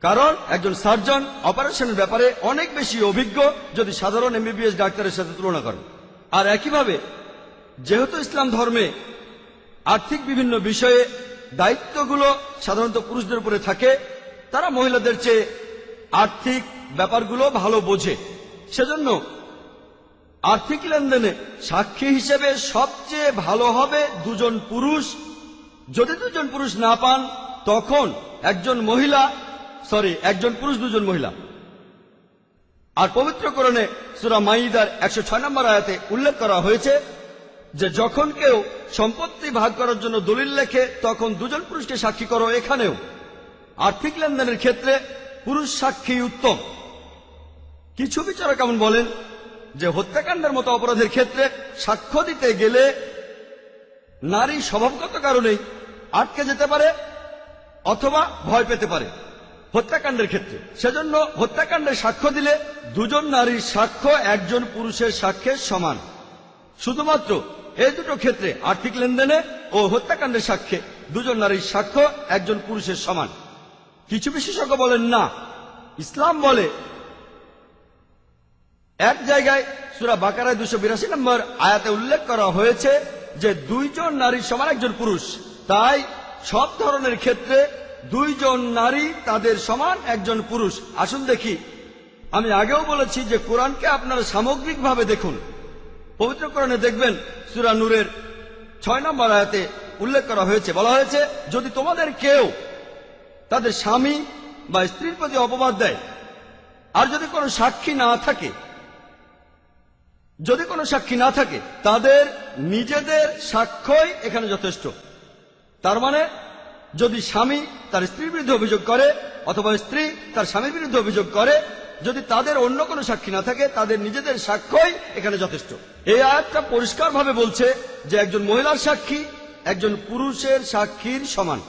কারণ একজন সার্জন অপারেশনের ব্যাপারে অনেক বেশি অভিজ্ঞ যদি সাধারণ এমবিবিএস ডাক্তারের সাথে তুলনা করেন। আর একইভাবে যেহেতু ইসলাম ধর্মে আর্থিক বিভিন্ন বিষয়ে দায়িত্বগুলো সাধারণত পুরুষদের উপরে থাকে, তারা মহিলাদের চেয়ে আর্থিক ব্যাপারগুলো ভালো বোঝে। সেজন্য আর্থিক লেনদেনে সাক্ষী হিসেবে সবচেয়ে ভালো হবে দুজন পুরুষ। যদি দুজন পুরুষ না পান তখন একজন পুরুষ দুজন মহিলা। আর পবিত্র কোরআনে সূরা মাইদার 106 নম্বর আয়াতে উল্লেখ করা হয়েছে যে যখন কেউ সম্পত্তি ভাগ করার জন্য দলিল লেখে তখন দুজন পুরুষকে সাক্ষী করো। এখানেও আর্থিক লেনদেনের ক্ষেত্রে পুরুষ সাক্ষী উত্তম। কিছু বিচারক এমন বলেন যে হত্যাকাণ্ডের মতো অপরাধের ক্ষেত্রে সাক্ষ্য দিতে গেলে নারী স্বভাবগত কারণেই আটকে যেতে পারে অথবা ভয় পেতে পারে হত্যাকাণ্ডের ক্ষেত্রে। সেজন্য হত্যাকাণ্ডের সাক্ষ্য দিলে দুজন নারীর সাক্ষ্য একজন পুরুষের সাক্ষ্যের সমান। শুধুমাত্র এই দুটো ক্ষেত্রে আর্থিক লেনদেনে ও হত্যাকাণ্ডের সাক্ষ্যে দুজন নারীর সাক্ষ্য একজন পুরুষের সমান। কিছু বিশেষজ্ঞ বলেন না, ইসলাম বলে এক জায়গায় সূরা বাকারায় 282 নম্বর আয়াতে উল্লেখ করা হয়েছে যে দুইজন নারীর সমান একজন পুরুষ। তাই সব ধরনের ক্ষেত্রে দুইজন নারী তাদের সমান একজন পুরুষ। আসুন দেখি, আমি আগেও বলেছি যে কোরআনকে আপনারা সামগ্রিকভাবে দেখুন। পবিত্র কোরআনে দেখবেন সূরা নূরের 6 নম্বর আয়াতে উল্লেখ করা হয়েছে, বলা হয়েছে যদি তোমাদের কেউ তাদের স্বামী বা স্ত্রীর প্রতি অপবাদ দেয় আর যদি কোনো সাক্ষী না থাকে তাদের নিজেদের সাক্ষ্যই এখানে যথেষ্ট। তার মানে যদি স্বামী তার স্ত্রীর বিরুদ্ধে অভিযোগ করে অথবা স্ত্রী তার স্বামীর বিরুদ্ধে অভিযোগ করে, যদি তাদের অন্য কোনো সাক্ষী না থাকে তাদের নিজেদের সাক্ষ্যই এখানে যথেষ্ট। এই আয়াতটা পরিষ্কারভাবে বলছে যে একজন মহিলার সাক্ষী একজন পুরুষের সাক্ষীর সমান।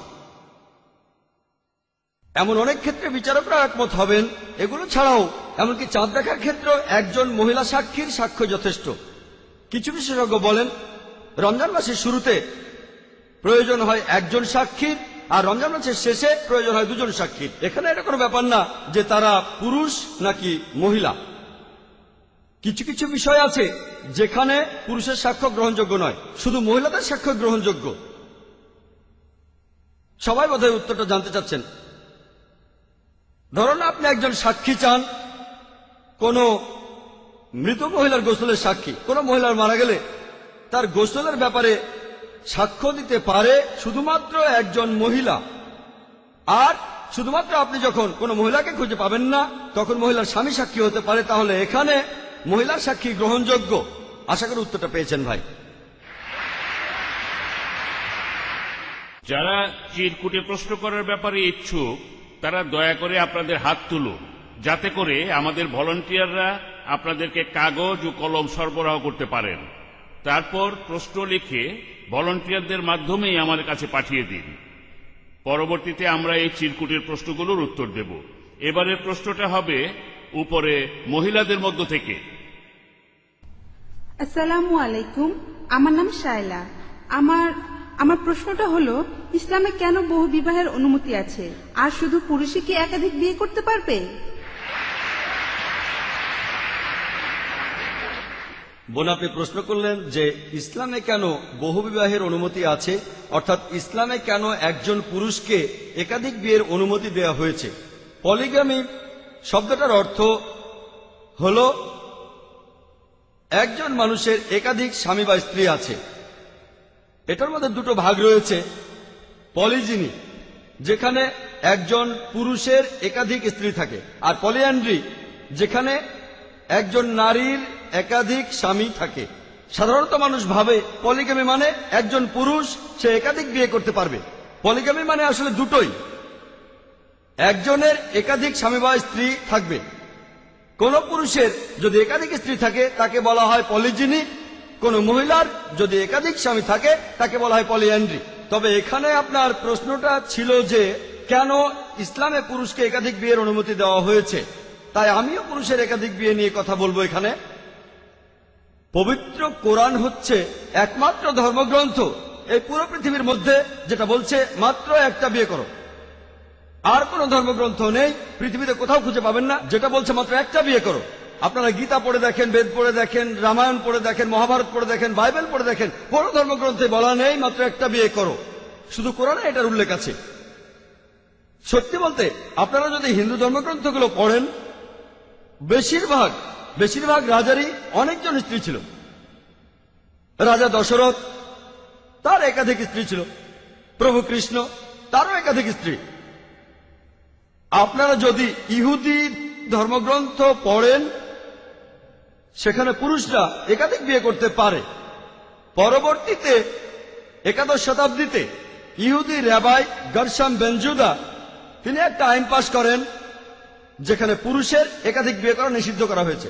এমন অনেক ক্ষেত্রে বিচারকরা একমত হবেন। এগুলো ছাড়াও এমনকি চাঁদ দেখার ক্ষেত্রেও একজন মহিলা সাক্ষীর সাক্ষ্য যথেষ্ট। কিছু বিশেষজ্ঞ বলেন রমজান মাসের শুরুতে প্রয়োজন হয় একজন সাক্ষীর আর রমজান মাসের শেষে প্রয়োজন হয় দুজন সাক্ষীর। এখানে এটা কোনো ব্যাপার না যে তারা পুরুষ নাকি মহিলা। কিছু কিছু বিষয় আছে যেখানে পুরুষের সাক্ষ্য গ্রহণযোগ্য নয়, শুধু মহিলাদের সাক্ষ্য গ্রহণযোগ্য। সবাই বোধহয় উত্তরটা জানতে চাচ্ছেন। ধরুন আপনি একজন সাক্ষী চান কোন মৃত মহিলার গোসলের সাক্ষী। কোন মহিলার মারা গেলে তার গোসলের ব্যাপারে সাক্ষ্য দিতে পারে শুধুমাত্র একজন মহিলা। আর শুধুমাত্র আপনি যখন কোনো মহিলাকে খুঁজে পাবেন না তখন মহিলার স্বামী সাক্ষী হতে পারে। তাহলে এখানে মহিলার সাক্ষী গ্রহণযোগ্য। আশা করি উত্তরটা পেয়েছেন ভাই। যারা চিরকুটে প্রশ্ন করার ব্যাপারে ইচ্ছুক তারা দয়া করে আপনাদের হাত তুলুন, যাতে করে আমাদের ভলান্টিয়াররা আপনাদেরকে কাগজ ও কলম সরবরাহ করতে পারেন। তারপর প্রশ্ন লিখে ভলান্টিয়ারদের মাধ্যমেই আমাদের কাছে পাঠিয়ে দিন। পরবর্তীতে আমরা এই চিরকুটের প্রশ্নগুলোর উত্তর দেব। এবারের প্রশ্নটা হবে উপরে মহিলাদের মধ্য থেকে। আসসালামু আলাইকুম, আমার নাম শায়লা। আমার প্রশ্নটা হলো, ইসলামে কেন বহু বিবাহের অনুমতি আছে আর শুধু পুরুষই কি একাধিক বিয়ে করতে পারবে? বোন, আপনি প্রশ্ন করলেন যে ইসলামে কেন বহু বিবাহের অনুমতি আছে, অর্থাৎ ইসলামে কেন একজন পুরুষকে একাধিক বিয়ের অনুমতি দেওয়া হয়েছে। পলিগামি শব্দটার অর্থ হল একজন মানুষের একাধিক স্বামী বা স্ত্রী আছে। এটার মধ্যে দুটো ভাগ রয়েছে। পলিজিনি, যেখানে একজন পুরুষের একাধিক স্ত্রী থাকে, আর পলিঅ্যান্ড্রি, যেখানে একজন নারীর একাধিক স্বামী থাকে। সাধারণত মানুষ ভাবে পলিগামি মানে একজন পুরুষ সে একাধিক বিয়ে করতে পারবে। পলিগামি মানে আসলে দুটোই, একজনের একাধিক স্বামী বা স্ত্রী থাকবে। কোন পুরুষের যদি একাধিক স্ত্রী থাকে তাকে বলা হয় পলিজিনি, কোন মহিলার যদি একাধিক স্বামী থাকে তাকে বলা হয় পলিঅ্যান্ড্রি। তবে এখানে আপনার প্রশ্নটা ছিল যে কেন ইসলামে পুরুষকে একাধিক বিয়ের অনুমতি দেওয়া হয়েছে। তাই আমিও পুরুষের একাধিক বিয়ে নিয়ে কথা বলবো এখানে। পবিত্র কোরআন হচ্ছে একমাত্র ধর্মগ্রন্থ এই পুরো পৃথিবীর মধ্যে যেটা বলছে মাত্র একটা বিয়ে করো। আর কোন ধর্মগ্রন্থ নেই, পৃথিবীতে কোথাও খুঁজে পাবেন না যেটা বলছে মাত্র একটা বিয়ে করো। আপনারা গীতা পড়ে দেখেন, বেদ পড়ে দেখেন, রামায়ণ পড়ে দেখেন, মহাভারত পড়ে দেখেন, বাইবেল পড়ে দেখেন, কোনো ধর্মগ্রন্থে বলা নেই মাত্র একটা বিয়ে করো। শুধু কোরআনে এটার উল্লেখ আছে। সত্যি বলতে আপনারা যদি হিন্দু ধর্মগ্রন্থগুলো পড়েন, বেশিরভাগ রাজারই অনেকজন স্ত্রী ছিল। রাজা দশরথ, তার একাধিক স্ত্রী ছিল। প্রভু কৃষ্ণ, তারও একাধিক স্ত্রী। আপনারা যদি ইহুদি ধর্মগ্রন্থ পড়েন, সেখানে পুরুষরা একাধিক বিয়ে করতে পারে। পরবর্তীতে একাদশ শতাব্দীতে ইহুদি র্যাবাই গরশাম বেনজুদা তিনি একটা আইন পাশ করেন যেখানে পুরুষের একাধিক বিয়ে করা নিষিদ্ধ করা হয়েছে।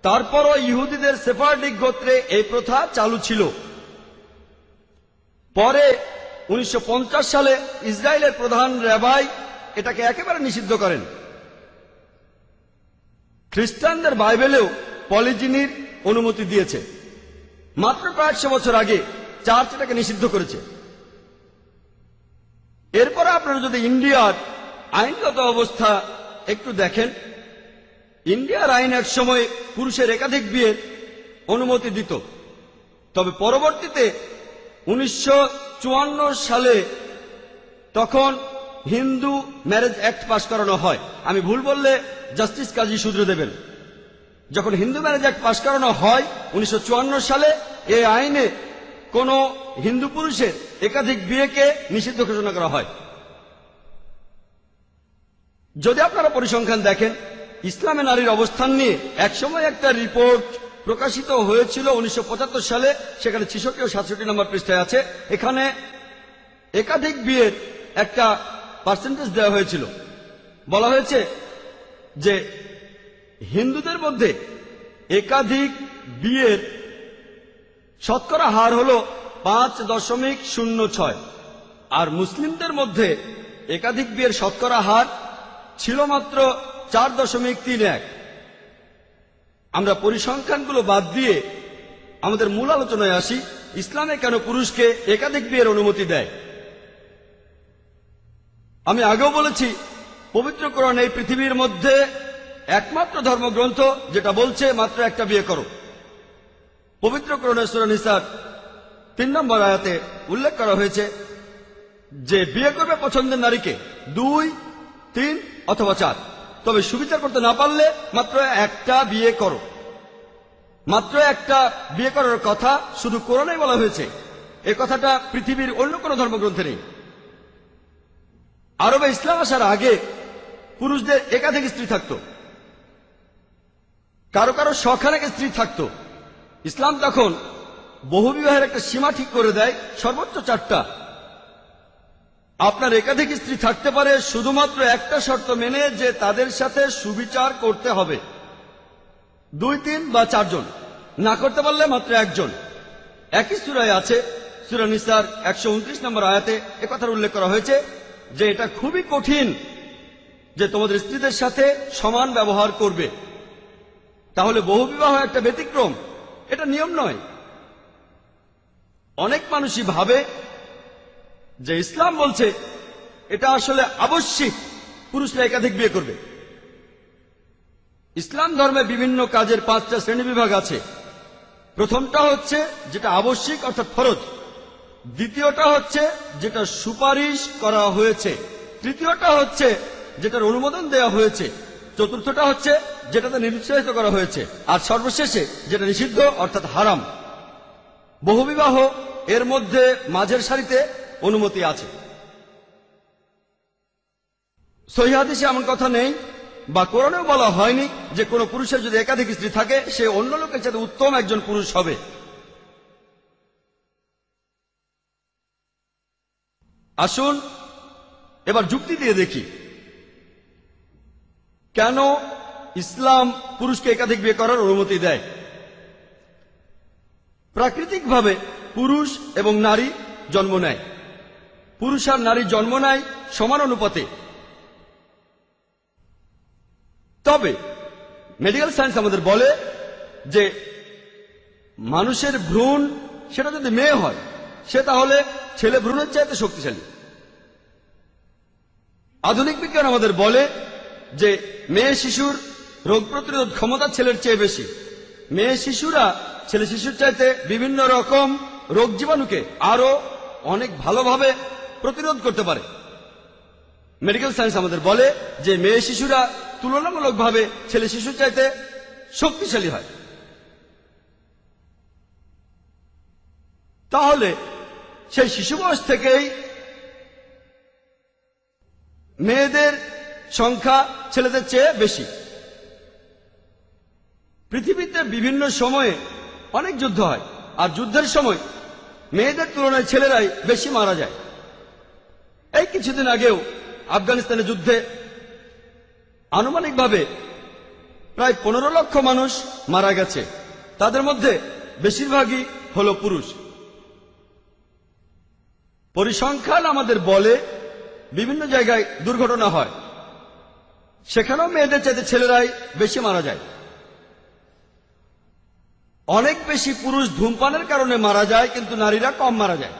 তারপরও ইহুদিদের সেফারডিক গোত্রে এই প্রথা চালু ছিল। পরে 1950 সালে ইসরায়েলের প্রধান র্যাবাই এটাকে একেবারে নিষিদ্ধ করেন। খ্রিস্টানদের বাইবেলেও পলিজিনির অনুমতি দিয়েছে। মাত্র কয়েকশো বছর আগে চার্চ এটাকে নিষিদ্ধ করেছে। এরপরে আপনারা যদি ইন্ডিয়ার আইনগত অবস্থা একটু দেখেন, ইন্ডিয়ার আইন এক সময় পুরুষের একাধিক বিয়ের অনুমতি দিত। তবে পরবর্তীতে 1954 সালে তখন হিন্দু ম্যারেজ অ্যাক্ট পাশ করানো হয়। আমি ভুল বললে জাস্টিস কাজী শুধরে দেবেন। যখন হিন্দু ম্যারেজ অ্যাক্ট পাশ করানো হয় 1954 সালে, এই আইনে কোন হিন্দু পুরুষের একাধিক বিয়েকে নিষিদ্ধ ঘোষণা করা হয়। যদি আপনারা পরিসংখ্যান দেখেন, ইসলামে নারীর অবস্থান নিয়ে একসময় একটা রিপোর্ট প্রকাশিত হয়েছিল 1975 সালে। সেখানে 66 ও 67 নম্বর পৃষ্ঠায় আছে। এখানে একাধিক বিয়ের একটা পার্সেন্টেজ দেওয়া হয়েছিল। বলা হয়েছে যে হিন্দুদের মধ্যে একাধিক বিয়ের শতকরা হার হল 5.06, আর মুসলিমদের মধ্যে একাধিক বিয়ের শতকরা হার ছিল মাত্র 4.31। আমরা পরিসংখ্যানগুলো বাদ দিয়ে আমাদের মূল আলোচনায় আসি। ইসলামে কেন পুরুষকে একাধিক বিয়ের অনুমতি দেয়? আমি আগেও বলেছি, পবিত্র কোরআন এই পৃথিবীর মধ্যে একমাত্র ধর্মগ্রন্থ যেটা বলছে মাত্র একটা বিয়ে করো। পবিত্র কোরআনের সূরা নিসার 3 নম্বর আয়াতে উল্লেখ করা হয়েছে যে বিয়ে করবে পছন্দের নারীকে 2, 3 অথবা 4, তবে সুবিচার করতে না পারলে মাত্র একটা বিয়ে করো। মাত্র একটা বিয়ে করার কথা শুধু কোরআনেই বলা হয়েছে। এই কথাটা পৃথিবীর অন্য কোনো ধর্মগ্রন্থে নেই। আরবে ইসলাম আসার আগে পুরুষদের একাধিক স্ত্রী থাকত, কারো কারো শখানেক স্ত্রী থাকত। ইসলাম তখন বহুবিবাহের একটা সীমা ঠিক করে দেয়, সর্বোচ্চ 4টা। আপনার একাধিক স্ত্রী থাকতে পারে শুধুমাত্র একটা শর্ত মেনে, যে তাদের সাথে সুবিচার করতে হবে। 2, 3 বা 4 জন, না করতে পারলে মাত্র একজন। একই সূরায় আছে, সূরা নিসার 129 নম্বর আয়াতে একথার উল্লেখ করা হয়েছে যে এটা খুবই কঠিন যে তোমাদের স্ত্রীদের সাথে সমান ব্যবহার করবে। তাহলে বহুবিবাহ একটা ব্যতিক্রম, এটা নিয়ম নয়। অনেক মানুষই ভাবে যে ইসলাম বলছে এটা আসলে আবশ্যিক, পুরুষরা একাধিক বিয়ে করবে। ইসলাম ধর্মে বিভিন্ন কাজের 5টা শ্রেণীবিভাগ আছে। প্রথমটা হচ্ছে যেটা আবশ্যিক অর্থাৎ ফরজ, দ্বিতীয়টা হচ্ছে যেটা সুপারিশ করা হয়েছে, তৃতীয়টা হচ্ছে যেটার অনুমোদন দেওয়া হয়েছে, চতুর্থটা হচ্ছে যেটাতে নিরুৎসাহিত করা হয়েছে, আর সর্বশেষে যেটা নিষিদ্ধ অর্থাৎ হারাম। বহুবিবাহ এর মধ্যে মাঝের সারিতে অনুমতি আছে। সহিহ হাদিসে এমন কথা নেই বা কোরআনেও বলা হয়নি যে কোনো পুরুষের যদি একাধিক স্ত্রী থাকে সে অন্য লোকের চাইতে উত্তম একজন পুরুষ হবে। আসুন এবার যুক্তি দিয়ে দেখি কেন ইসলাম পুরুষকে একাধিক বিয়ে করার অনুমতি দেয়। প্রাকৃতিকভাবে পুরুষ এবং নারী জন্ম নেয়, পুরুষ আর নারী জন্ম নেয় সমান অনুপাতে। তবে মেডিকেল সায়েন্স আমাদের বলে যে মানুষের ভ্রূণ সেটা যদি মেয়ে হয় সে তাহলে ছেলে ভ্রূণের চাইতে শক্তিশালী। আধুনিক বিজ্ঞান আমাদের বলে যে মেয়ে শিশুর রোগ প্রতিরোধ ক্ষমতা ছেলের চেয়ে বেশি। মেয়ে শিশুরা ছেলে শিশুর চাইতে বিভিন্ন রকম রোগ জীবাণুকে আরো অনেক ভালোভাবে প্রতিরোধ করতে পারে। মেডিকেল সায়েন্স আমাদের বলে যে মেয়ে শিশুরা তুলনামূলকভাবে ছেলে শিশুর চাইতে শক্তিশালী হয়। তাহলে সেই শিশু বয়স থেকেই মেয়েদের সংখ্যা ছেলেদের চেয়ে বেশি। পৃথিবীতে বিভিন্ন সময়ে অনেক যুদ্ধ হয়, আর যুদ্ধের সময় মেয়েদের তুলনায় ছেলেরাই বেশি মারা যায়। এই কিছুদিন আগেও আফগানিস্তানের যুদ্ধে আনুমানিকভাবে প্রায় 15 লক্ষ মানুষ মারা গেছে। তাদের মধ্যে বেশিরভাগই হল পুরুষ। পরিসংখ্যান আমাদের বলে বিভিন্ন জায়গায় দুর্ঘটনা হয়, সেখানেও মেয়েদের চাইতে ছেলেরাই বেশি মারা যায়। অনেক বেশি পুরুষ ধূমপানের কারণে মারা যায়, কিন্তু নারীরা কম মারা যায়।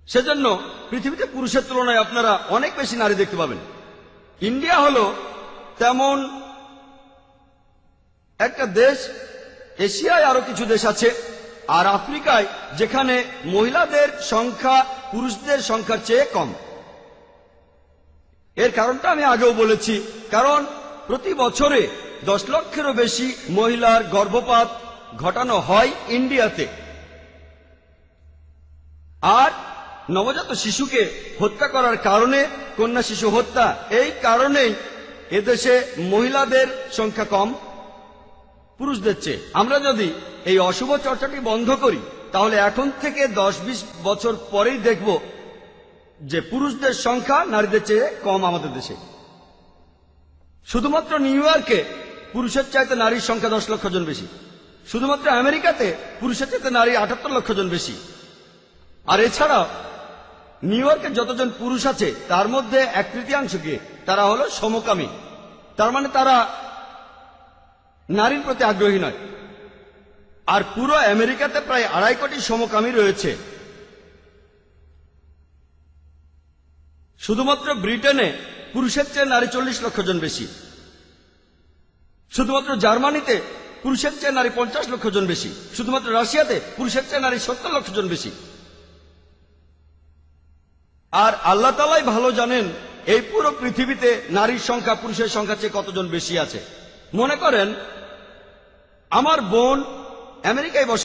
সেজন্য পৃথিবীতে পুরুষের তুলনায় আপনারা অনেক বেশি নারী দেখতে পাবেন। ইন্ডিয়া হলো তেমন একটা দেশ, এশিয়ায় আরো কিছু দেশ আছে, আর আফ্রিকায় যেখানে মহিলাদের সংখ্যা পুরুষদের সংখ্যার চেয়ে কম। এর কারণটা আমি আগেও বলেছি, কারণ প্রতি বছরে 10 লক্ষেরও বেশি মহিলার গর্ভপাত ঘটানো হয় ইন্ডিয়াতে। আর নবজাত শিশুকে হত্যা করার কারণে, কন্যা শিশু হত্যা, এই কারণেই এদেশে মহিলাদের সংখ্যা কম পুরুষদের চেয়ে। আমরা যদি এই অশুভ চর্চাটি বন্ধ করি তাহলে এখন থেকে 10-20 বছর পরেই দেখব যে পুরুষদের সংখ্যা নারীদের চেয়ে কম আমাদের দেশে। শুধুমাত্র নিউ ইয়র্কে পুরুষের চাইতে নারীর সংখ্যা 10 লক্ষ জন বেশি। শুধুমাত্র আমেরিকাতে পুরুষের চাইতে নারী 78 লক্ষ জন বেশি। আর এছাড়াও নিউ ইয়র্কে যতজন পুরুষ আছে তার মধ্যে 1/3 তারা হলো সমকামী। তার মানে তারা নারীর প্রতি আগ্রহী নয়। আর পুরো আমেরিকাতে প্রায় 2.5 কোটি সমকামী রয়েছে। শুধুমাত্র ব্রিটেনে পুরুষের চেয়ে নারী 40 লক্ষ জন বেশি। শুধুমাত্র জার্মানিতে পুরুষের চেয়ে নারী 50 লক্ষ জন বেশি। শুধুমাত্র রাশিয়াতে পুরুষের চেয়ে নারী 70 লক্ষ জন বেশি। আর আল্লাহ তাআলাই ভালো জানেন এই পুরো পৃথিবীতে নারীর সংখ্যা পুরুষের সংখ্যার চেয়ে কতজন বেশি আছে। মনে করেন আমার বোন আমেরিকায় বসে